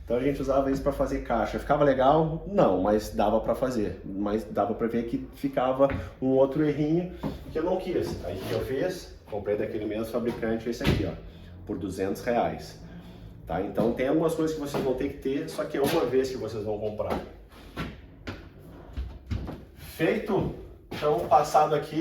Então a gente usava isso para fazer caixa. Ficava legal? Não, mas dava para fazer. Mas dava para ver que ficava um outro errinho que eu não quis. Aí o que eu fiz? Comprei daquele mesmo fabricante esse aqui, ó, por R$200. Tá? Então tem algumas coisas que vocês vão ter que ter, só que é uma vez que vocês vão comprar. Feito? Então, passado aqui,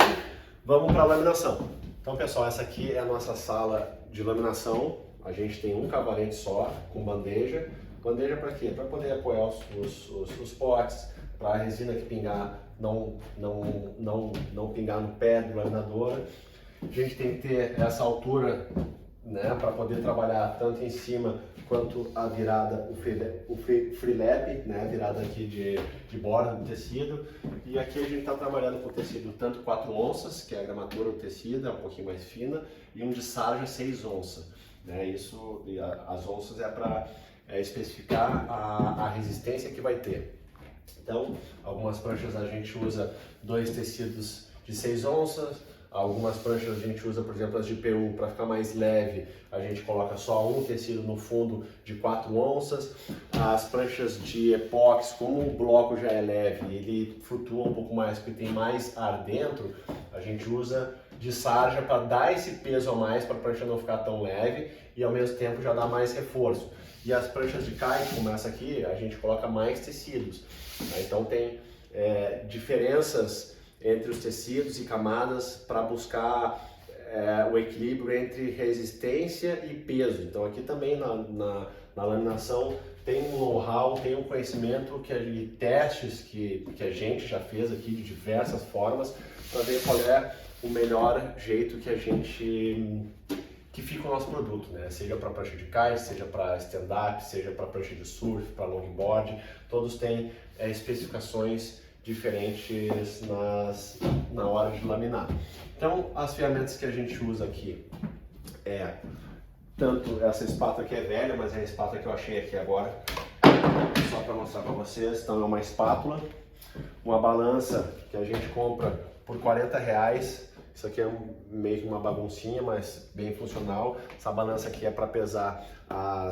vamos para a laminação. Então, pessoal, essa aqui é a nossa sala de laminação. A gente tem um cavalete só, com bandeja. Bandeja para quê? Para poder apoiar os potes, para a resina que pingar não pingar no pé do laminador. A gente tem que ter essa altura, né, para poder trabalhar tanto em cima quanto a virada, o free lap, né, a virada aqui de borda do tecido. E aqui a gente está trabalhando com tecido tanto 4 onças, que é a gramatura do tecido, é um pouquinho mais fina, e um de sarja 6 onças. Né, isso, as onças é para especificar a resistência que vai ter. Então, algumas pranchas a gente usa 2 tecidos de 6 onças, Algumas pranchas a gente usa, por exemplo, as de PU, para ficar mais leve, a gente coloca só um tecido no fundo de 4 onças. As pranchas de epóxi, como o bloco já é leve, ele flutua um pouco mais porque tem mais ar dentro, a gente usa de sarja para dar esse peso a mais, para a prancha não ficar tão leve e ao mesmo tempo já dá mais reforço. E as pranchas de kite, como essa aqui, a gente coloca mais tecidos. Então tem diferenças entre os tecidos e camadas para buscar o equilíbrio entre resistência e peso. Então aqui também na laminação tem um know-how, tem um conhecimento de testes que a gente já fez aqui de diversas formas para ver qual é o melhor jeito que fica o nosso produto, né? Seja para prancha de kite, seja para stand-up, seja para prancha de surf, para longboard, todos têm especificações diferentes na hora de laminar. Então, as ferramentas que a gente usa aqui tanto essa espátula aqui é velha, mas é a espátula que eu achei aqui agora, só para mostrar para vocês. Então é uma espátula, uma balança que a gente compra por R$40. Isso aqui é meio que uma baguncinha, mas bem funcional. Essa balança aqui é para pesar a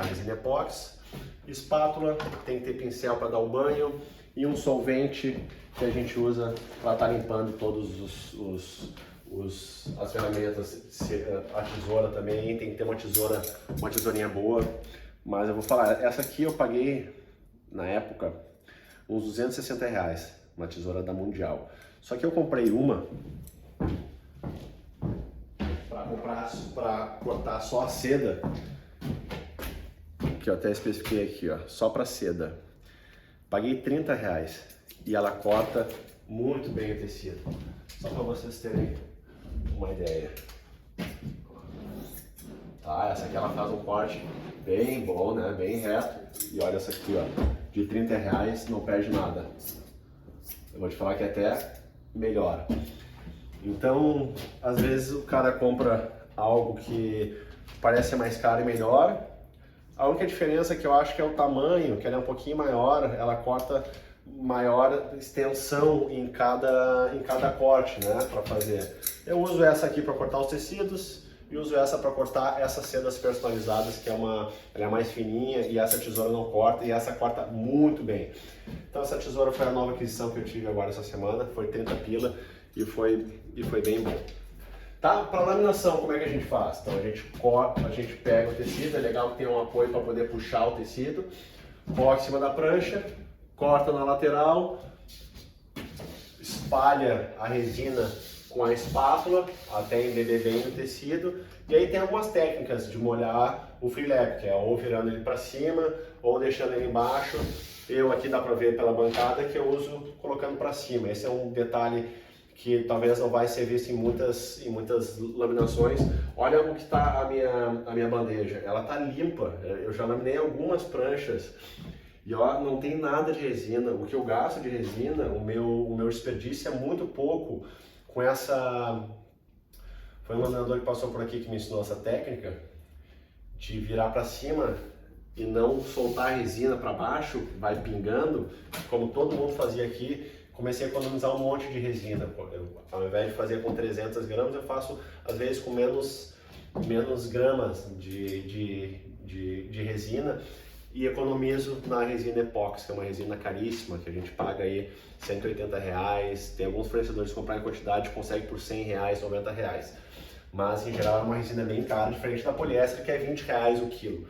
resina epóxi. Espátula, tem que ter pincel para dar o banho e um solvente que a gente usa para estar limpando todos as ferramentas. A tesoura também, tem que ter uma tesourinha boa. Mas eu vou falar, essa aqui eu paguei na época uns R$260, uma tesoura da Mundial. Só que eu comprei uma para cortar só a seda, que eu até especifiquei aqui, ó, só para seda. Paguei R$30 e ela corta muito bem o tecido. Só para vocês terem uma ideia. Tá, essa aqui ela faz um corte bem bom, né? Bem reto. E olha essa aqui, ó, de R$30 não perde nada. Eu vou te falar que até melhora. Então, às vezes o cara compra algo que parece mais caro e melhor. A única diferença que eu acho que é o tamanho, que ela é um pouquinho maior, ela corta maior extensão em cada corte, né, para fazer. Eu uso essa aqui para cortar os tecidos e uso essa para cortar essas sedas personalizadas, que ela é mais fininha e essa tesoura não corta e essa corta muito bem. Então essa tesoura foi a nova aquisição que eu tive agora essa semana, foi 30 pila e foi bem bom. Tá? Para laminação, como é que a gente faz? Então a gente pega o tecido, é legal que tenha um apoio para poder puxar o tecido, coloca em cima da prancha, corta na lateral, espalha a resina com a espátula até embeber bem no tecido. E aí tem algumas técnicas de molhar o freelap, que é ou virando ele para cima ou deixando ele embaixo. Eu aqui dá para ver pela bancada que eu uso colocando para cima. Esse é um detalhe que talvez não vai ser visto em muitas laminações. Olha o que está a minha bandeja, ela está limpa. Eu já laminei algumas pranchas e ó, não tem nada de resina. O que eu gasto de resina, o meu desperdício é muito pouco. Com essa... Foi um laminador que passou por aqui que me ensinou essa técnica de virar para cima e não soltar a resina para baixo, vai pingando, como todo mundo fazia aqui. Comecei a economizar um monte de resina. Ao invés de fazer com 300 gramas, eu faço às vezes com menos gramas de resina e economizo na resina epóxi, que é uma resina caríssima, que a gente paga aí R$180. Tem alguns fornecedores que comprar em quantidade consegue por R$100, R$90. Mas em geral é uma resina bem cara, diferente da poliéster, que é R$20 o quilo.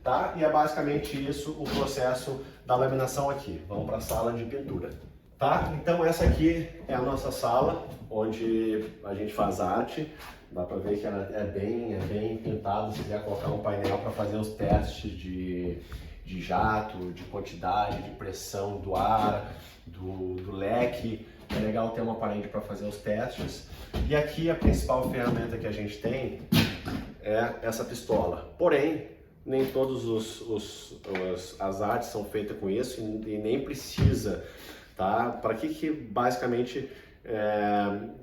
Tá? E é basicamente isso o processo da laminação aqui. Vamos para a sala de pintura. Tá? Então essa aqui é a nossa sala, onde a gente faz arte. Dá para ver que ela é bem pintada. Se quiser colocar um painel para fazer os testes de jato, de quantidade, de pressão do ar, do leque, é legal ter uma parede para fazer os testes. E aqui a principal ferramenta que a gente tem é essa pistola. Porém, nem todas as artes são feitas com isso e nem precisa. Tá? Para que basicamente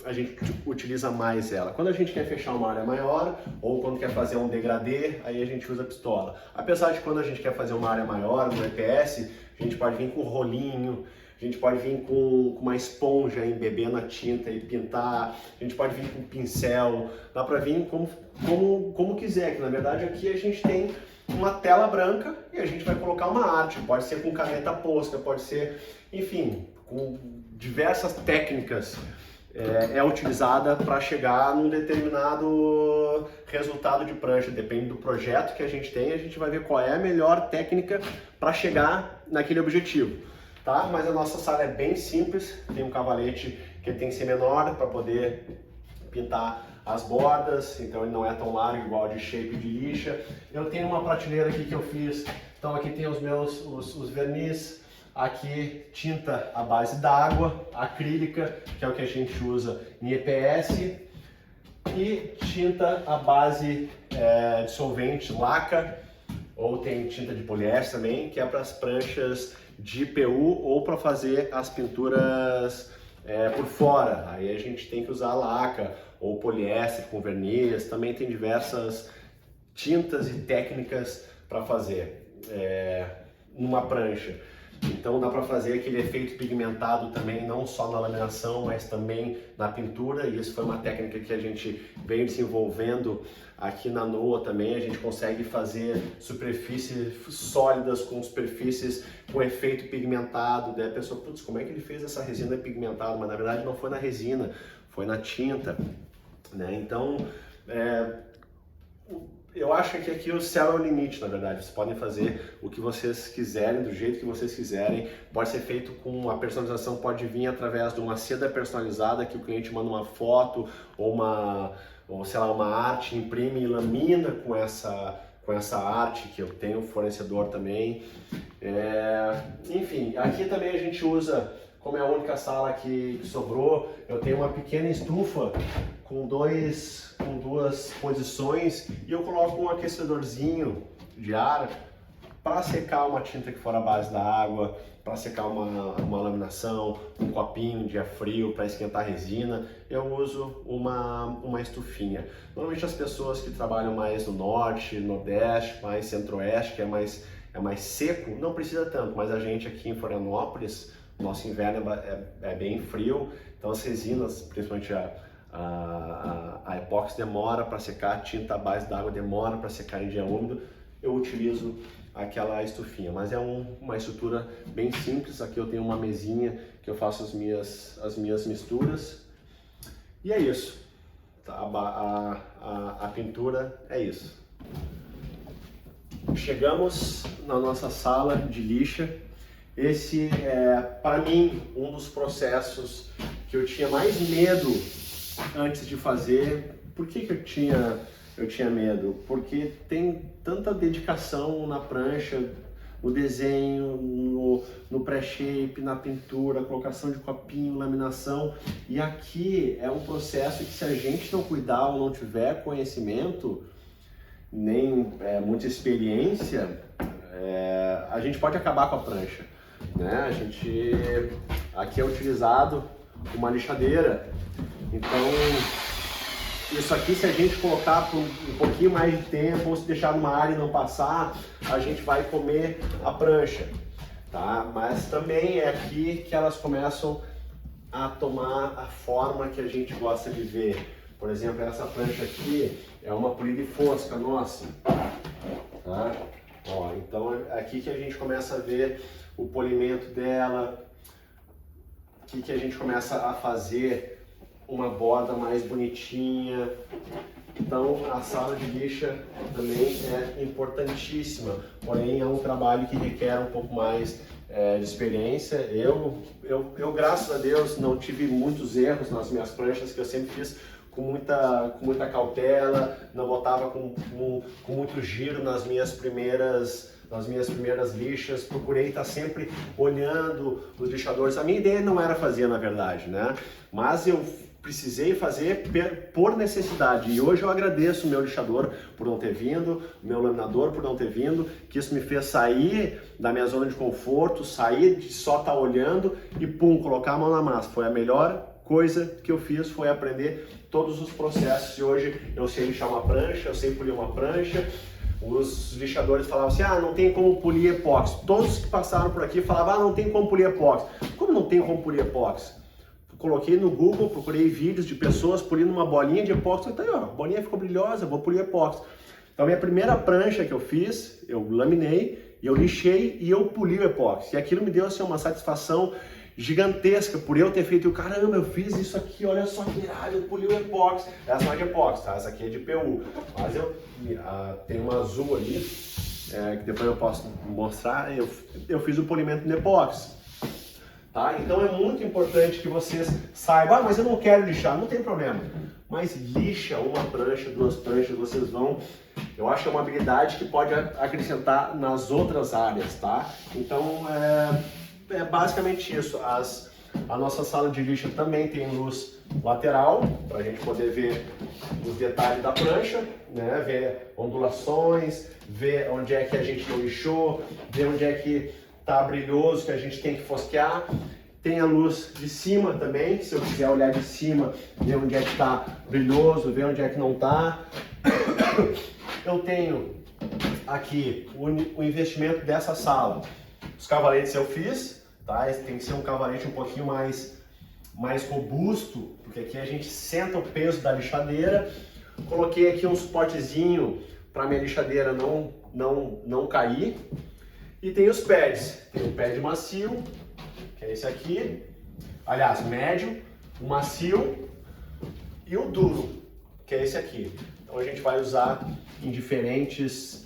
a gente utiliza mais ela? Quando a gente quer fechar uma área maior ou quando quer fazer um degradê, aí a gente usa a pistola. Apesar de quando a gente quer fazer uma área maior no EPS, a gente pode vir com rolinho, a gente pode vir com uma esponja, embebendo a tinta e pintar, a gente pode vir com pincel, dá para vir como quiser, que na verdade aqui a gente tem uma tela branca e a gente vai colocar uma arte, pode ser com caneta posca, pode ser, enfim, com diversas técnicas é utilizada para chegar num determinado resultado de prancha. Depende do projeto que a gente tem, a gente vai ver qual é a melhor técnica para chegar naquele objetivo, tá? Mas a nossa sala é bem simples, tem um cavalete que tem que ser menor para poder pintar as bordas, então ele não é tão largo igual de shape de lixa. Eu tenho uma prateleira aqui que eu fiz, então aqui tem os meus os verniz. Aqui, tinta à base d'água, acrílica, que é o que a gente usa em EPS, e tinta à base de solvente, laca, ou tem tinta de poliéster também, que é para as pranchas de PU ou para fazer as pinturas por fora. Aí a gente tem que usar laca ou poliéster com verniz, também tem diversas tintas e técnicas para fazer numa prancha. Então dá para fazer aquele efeito pigmentado também, não só na laminação, mas também na pintura, e isso foi uma técnica que a gente veio desenvolvendo aqui na Noah também. A gente consegue fazer superfícies sólidas com superfícies com efeito pigmentado. Daí a pessoa, putz, como é que ele fez essa resina pigmentada? Mas na verdade não foi na resina, foi na tinta, né? Então, eu acho que aqui o céu é o limite, na verdade. Vocês podem fazer o que vocês quiserem, do jeito que vocês quiserem. Pode ser feito com a personalização, pode vir através de uma seda personalizada, que o cliente manda uma foto ou sei lá, uma arte, imprime e lamina com essa arte, que eu tenho fornecedor também. Enfim, aqui também a gente usa, como é a única sala que sobrou, eu tenho uma pequena estufa com duas posições e eu coloco um aquecedorzinho de ar para secar uma tinta que for à base da água, para secar uma laminação, um copinho de ar frio para esquentar a resina. Eu uso uma estufinha. Normalmente as pessoas que trabalham mais no norte, nordeste, mais centro-oeste, que é mais seco, não precisa tanto, mas a gente aqui em Florianópolis, nosso inverno é bem frio, então as resinas, principalmente a epóxi demora para secar, a tinta à base d'água demora para secar em dia úmido. Eu utilizo aquela estufinha, mas é uma estrutura bem simples. Aqui eu tenho uma mesinha que eu faço as minhas misturas e é isso. A pintura é isso. Chegamos na nossa sala de lixa. Esse é, para mim, um dos processos que eu tinha mais medo antes de fazer. Por que eu tinha medo? Porque tem tanta dedicação na prancha, no desenho, no pré-shape, na pintura, colocação de copinho, laminação. E aqui é um processo que, se a gente não cuidar ou não tiver conhecimento, nem muita experiência, a gente pode acabar com a prancha, né? Aqui é utilizado uma lixadeira. Então, isso aqui, se a gente colocar por um pouquinho mais de tempo ou se deixar numa área e não passar, a gente vai comer a prancha, tá? Mas também é aqui que elas começam a tomar a forma que a gente gosta de ver. Por exemplo, essa prancha aqui é uma polida e fosca nossa, tá? Ó, então é aqui que a gente começa a ver o polimento dela, aqui que a gente começa a fazer uma borda mais bonitinha. Então a sala de lixa também é importantíssima, porém é um trabalho que requer um pouco mais de experiência. Eu graças a Deus não tive muitos erros nas minhas pranchas, que eu sempre fiz com muita cautela, não botava com muito giro nas minhas primeiras lixas. Procurei estar sempre olhando os lixadores. A minha ideia não era fazer, na verdade, né? Mas eu precisei fazer por necessidade, e hoje eu agradeço o meu lixador por não ter vindo, o meu laminador por não ter vindo, que isso me fez sair da minha zona de conforto, sair de só estar olhando e pum, colocar a mão na massa. Foi a melhor coisa que eu fiz, foi aprender todos os processos, e hoje eu sei lixar uma prancha, eu sei polir uma prancha. Os lixadores falavam assim, não tem como polir epóxi. Todos que passaram por aqui falavam, não tem como polir epóxi. como não tem como polir epóxi? Coloquei no Google, procurei vídeos de pessoas polindo uma bolinha de epóxi. Então, ó, a bolinha ficou brilhosa, vou polir epóxi. Então, a minha primeira prancha que eu fiz, eu laminei, eu lixei e eu poli o epóxi. E aquilo me deu assim, uma satisfação gigantesca por eu ter feito. Caramba, eu fiz isso aqui, olha só que irado, eu poli o epóxi. Essa não é de epóxi, tá? Essa aqui é de PU. Mas tem uma azul ali, que depois eu posso mostrar. Eu fiz o polimento no epóxi. Tá? Então é muito importante que vocês saibam, mas eu não quero lixar, não tem problema. Mas lixa uma prancha, duas pranchas, vocês vão... Eu acho que é uma habilidade que pode acrescentar nas outras áreas, tá? Então é basicamente isso. A nossa sala de lixa também tem luz lateral, para a gente poder ver os detalhes da prancha, né? Ver ondulações, ver onde é que a gente não lixou, ver onde é que tá brilhoso, que a gente tem que fosquear. Tem a luz de cima também, se eu quiser olhar de cima, ver onde é que tá brilhoso, ver onde é que não tá. Eu tenho aqui o investimento dessa sala. Os cavaletes eu fiz, tá? Esse tem que ser um cavalete um pouquinho mais robusto, porque aqui a gente senta o peso da lixadeira. Coloquei aqui um suportezinho para minha lixadeira não cair. E tem os pads, tem o pad macio, que é esse aqui, aliás, médio, o macio e o duro, que é esse aqui. Então a gente vai usar em diferentes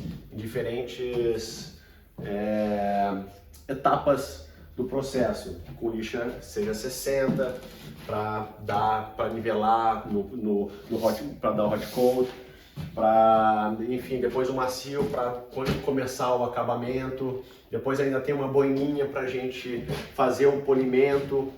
etapas do processo, com lixa seja 60, para nivelar para dar o hot coat, enfim, depois o macio para começar o acabamento, depois ainda tem uma boininha para a gente fazer o polimento,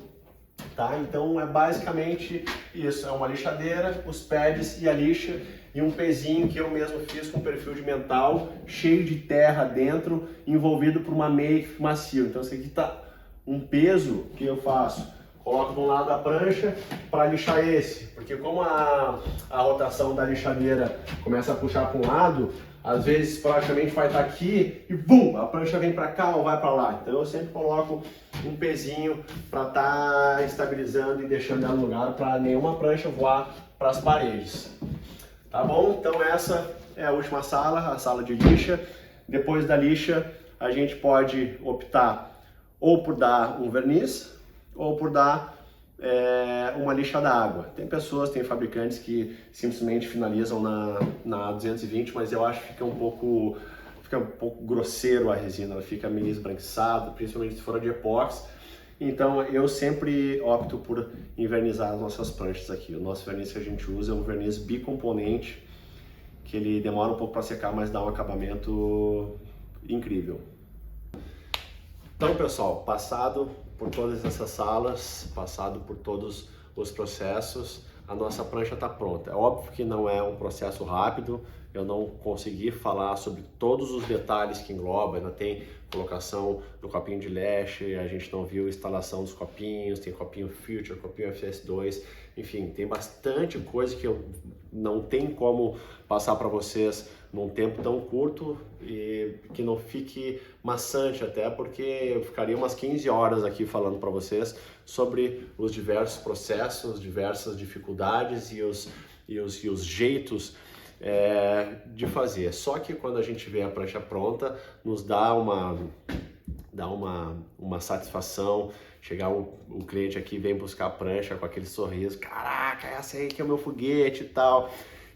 tá? Então é basicamente isso, é uma lixadeira, os pads e a lixa e um pezinho que eu mesmo fiz com perfil de mental, cheio de terra dentro, envolvido por uma meia macio. Então esse aqui tá um peso que eu faço. Coloco de um lado a prancha para lixar esse, porque como a rotação da lixadeira começa a puxar para um lado, às vezes praticamente vai estar aqui e bum, a prancha vem para cá ou vai para lá. Então eu sempre coloco um pezinho para estar estabilizando e deixando ela no lugar para nenhuma prancha voar para as paredes. Tá bom? Então essa é a última sala, a sala de lixa. Depois da lixa a gente pode optar ou por dar um verniz, ou por dar uma lixa d'água. Tem pessoas, tem fabricantes que simplesmente finalizam na 220, mas eu acho que fica um pouco grosseiro a resina, ela fica meio esbranquiçada, principalmente se for de epóxi. Então eu sempre opto por invernizar as nossas pranchas aqui. O nosso verniz que a gente usa é um verniz bicomponente, que ele demora um pouco para secar, mas dá um acabamento incrível. Então, pessoal, passado por todas essas salas, passado por todos os processos, a nossa prancha está pronta. É óbvio que não é um processo rápido, eu não consegui falar sobre todos os detalhes que engloba, ainda tem colocação do copinho de leste, a gente não viu a instalação dos copinhos, tem copinho Future, copinho FS2, enfim, tem bastante coisa que eu não tenho como passar para vocês num tempo tão curto e que não fique maçante, até porque eu ficaria umas 15 horas aqui falando para vocês sobre os diversos processos, diversas dificuldades e os jeitos de fazer. Só que quando a gente vê a prancha pronta, nos dá uma satisfação. Chegar o cliente aqui, vem buscar a prancha com aquele sorriso, caraca, essa aí que é o meu foguete e tal.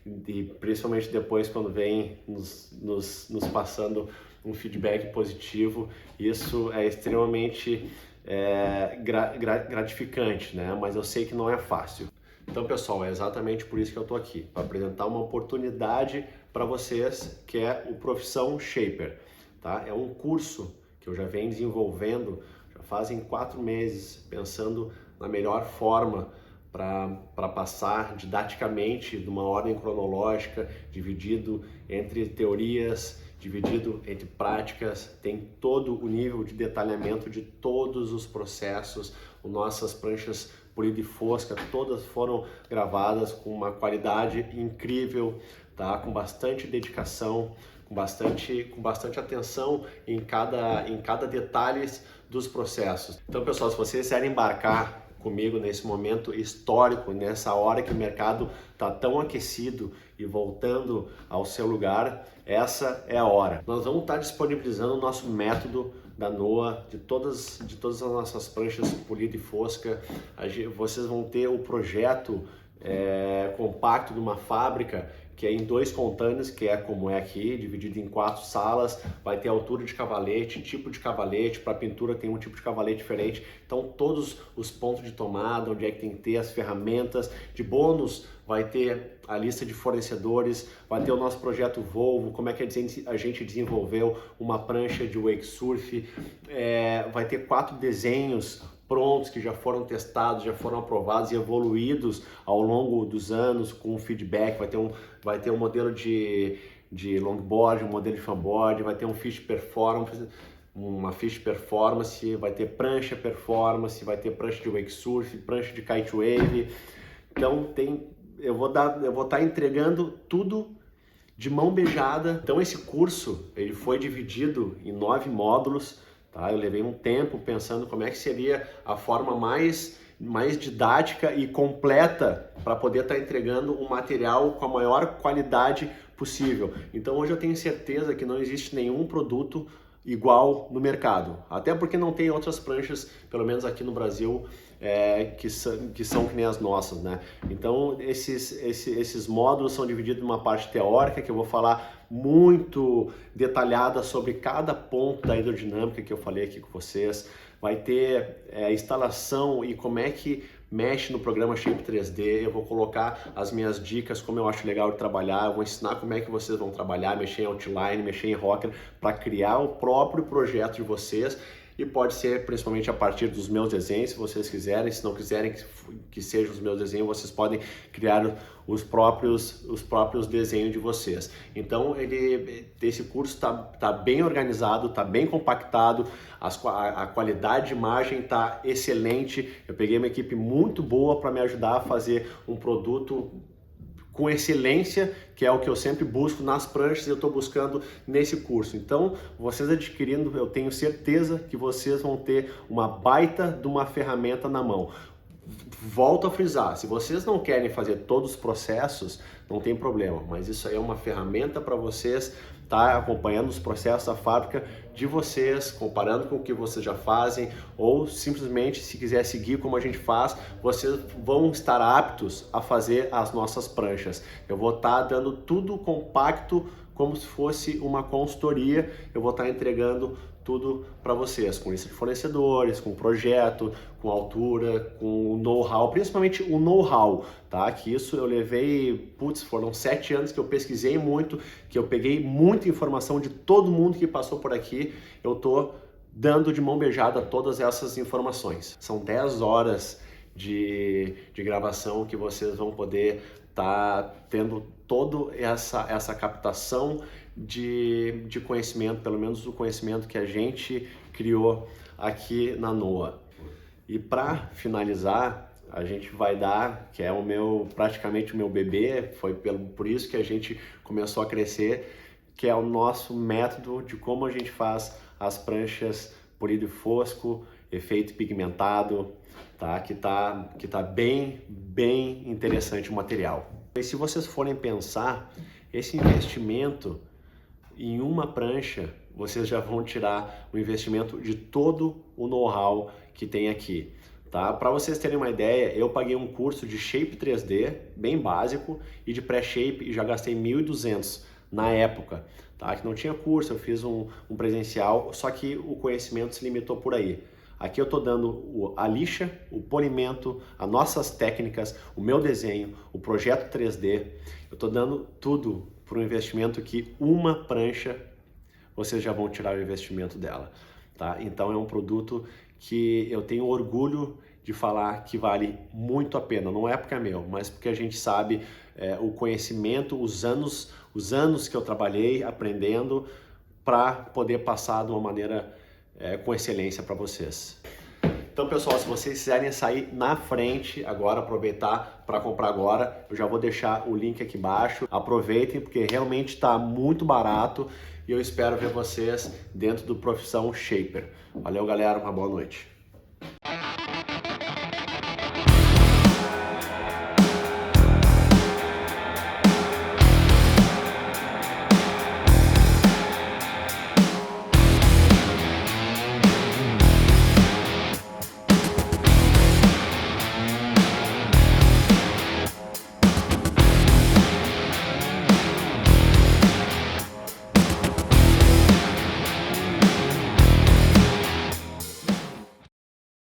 E principalmente depois quando vem nos passando um feedback positivo, isso é extremamente gratificante, né? Mas eu sei que não é fácil. Então, pessoal, é exatamente por isso que eu estou aqui, para apresentar uma oportunidade para vocês, que é o Profissão Shaper, tá? É um curso que eu já venho desenvolvendo, já fazem 4 meses, pensando na melhor forma para passar didaticamente, de uma ordem cronológica, dividido entre teorias, dividido entre práticas, tem todo o nível de detalhamento de todos os processos. As nossas pranchas polida e fosca, todas foram gravadas com uma qualidade incrível, tá? Com bastante dedicação, com bastante atenção em cada detalhe dos processos. Então, pessoal, se vocês quiserem embarcar comigo nesse momento histórico, nessa hora que o mercado está tão aquecido e voltando ao seu lugar, essa é a hora. Nós vamos estar disponibilizando o nosso método da NOA, de todas as nossas pranchas polida e fosca. Vocês vão ter o projeto compacto de uma fábrica que é em 2 containers, que é como é aqui, dividido em 4 salas, vai ter altura de cavalete, tipo de cavalete, para pintura tem um tipo de cavalete diferente, então todos os pontos de tomada, onde é que tem que ter as ferramentas, de bônus vai ter a lista de fornecedores, vai ter o nosso projeto Volvo, como é que a gente desenvolveu uma prancha de wake surf, vai ter 4 desenhos prontos, que já foram testados, já foram aprovados e evoluídos ao longo dos anos com feedback. Vai ter um modelo de longboard, um modelo de fanboard, vai ter um fish performance, uma fish performance, vai ter prancha performance, vai ter prancha de wake surf, prancha de kite wave. Então eu vou estar entregando tudo de mão beijada. Então esse curso ele foi dividido em 9 módulos. Eu levei um tempo pensando como é que seria a forma mais didática e completa para poder estar entregando um material com a maior qualidade possível. Então hoje eu tenho certeza que não existe nenhum produto igual no mercado, até porque não tem outras pranchas, pelo menos aqui no Brasil, que são que nem as nossas, né? Então esses módulos são divididos em uma parte teórica, que eu vou falar muito detalhada sobre cada ponto da hidrodinâmica que eu falei aqui com vocês. Vai ter instalação e como é que mexe no programa Shape 3D, eu vou colocar as minhas dicas, como eu acho legal de trabalhar, eu vou ensinar como é que vocês vão trabalhar, mexer em outline, mexer em rocker, para criar o próprio projeto de vocês. E pode ser principalmente a partir dos meus desenhos, se vocês quiserem. Se não quiserem que sejam os meus desenhos, vocês podem criar os próprios desenhos de vocês. Então esse curso está bem organizado, está bem compactado, a qualidade de imagem está excelente. Eu peguei uma equipe muito boa para me ajudar a fazer um produto com excelência, que é o que eu sempre busco nas pranchas e eu estou buscando nesse curso. Então, vocês adquirindo, eu tenho certeza que vocês vão ter uma baita de uma ferramenta na mão. Volto a frisar, se vocês não querem fazer todos os processos, não tem problema, mas isso aí é uma ferramenta para vocês estar acompanhando os processos da fábrica de vocês, comparando com o que vocês já fazem, ou simplesmente, se quiser seguir como a gente faz, vocês vão estar aptos a fazer as nossas pranchas. Eu vou estar dando tudo compacto, como se fosse uma consultoria, eu vou estar entregando tudo para vocês, com lista de fornecedores, com projeto, com altura, com o know-how, principalmente o know-how, tá? Que isso eu levei, foram 7 anos que eu pesquisei muito, que eu peguei muita informação de todo mundo que passou por aqui, eu tô dando de mão beijada todas essas informações. São 10 horas de gravação que vocês vão poder estar tendo toda essa captação de conhecimento, pelo menos o conhecimento que a gente criou aqui na NOA. E para finalizar, a gente vai dar, que é praticamente o meu bebê, foi por isso que a gente começou a crescer, que é o nosso método de como a gente faz as pranchas polido e fosco, efeito pigmentado, tá? Que tá bem interessante o material. E se vocês forem pensar, esse investimento em uma prancha, vocês já vão tirar o investimento de todo o know-how que tem aqui, tá? Para vocês terem uma ideia, eu paguei um curso de Shape 3D, bem básico, e de pré-shape, e já gastei 1.200 na época, tá? Que não tinha curso, eu fiz um presencial, só que o conhecimento se limitou por aí. Aqui eu estou dando a lixa, o polimento, as nossas técnicas, o meu desenho, o projeto 3D. Eu estou dando tudo por um investimento que uma prancha vocês já vão tirar o investimento dela, tá? Então é um produto que eu tenho orgulho de falar que vale muito a pena. Não é porque é meu, mas porque a gente sabe o conhecimento, os anos que eu trabalhei aprendendo para poder passar de uma maneira com excelência para vocês. Então, pessoal, se vocês quiserem sair na frente agora, aproveitar para comprar agora, eu já vou deixar o link aqui embaixo. Aproveitem, porque realmente está muito barato e eu espero ver vocês dentro do Profissão Shaper. Valeu, galera, uma boa noite.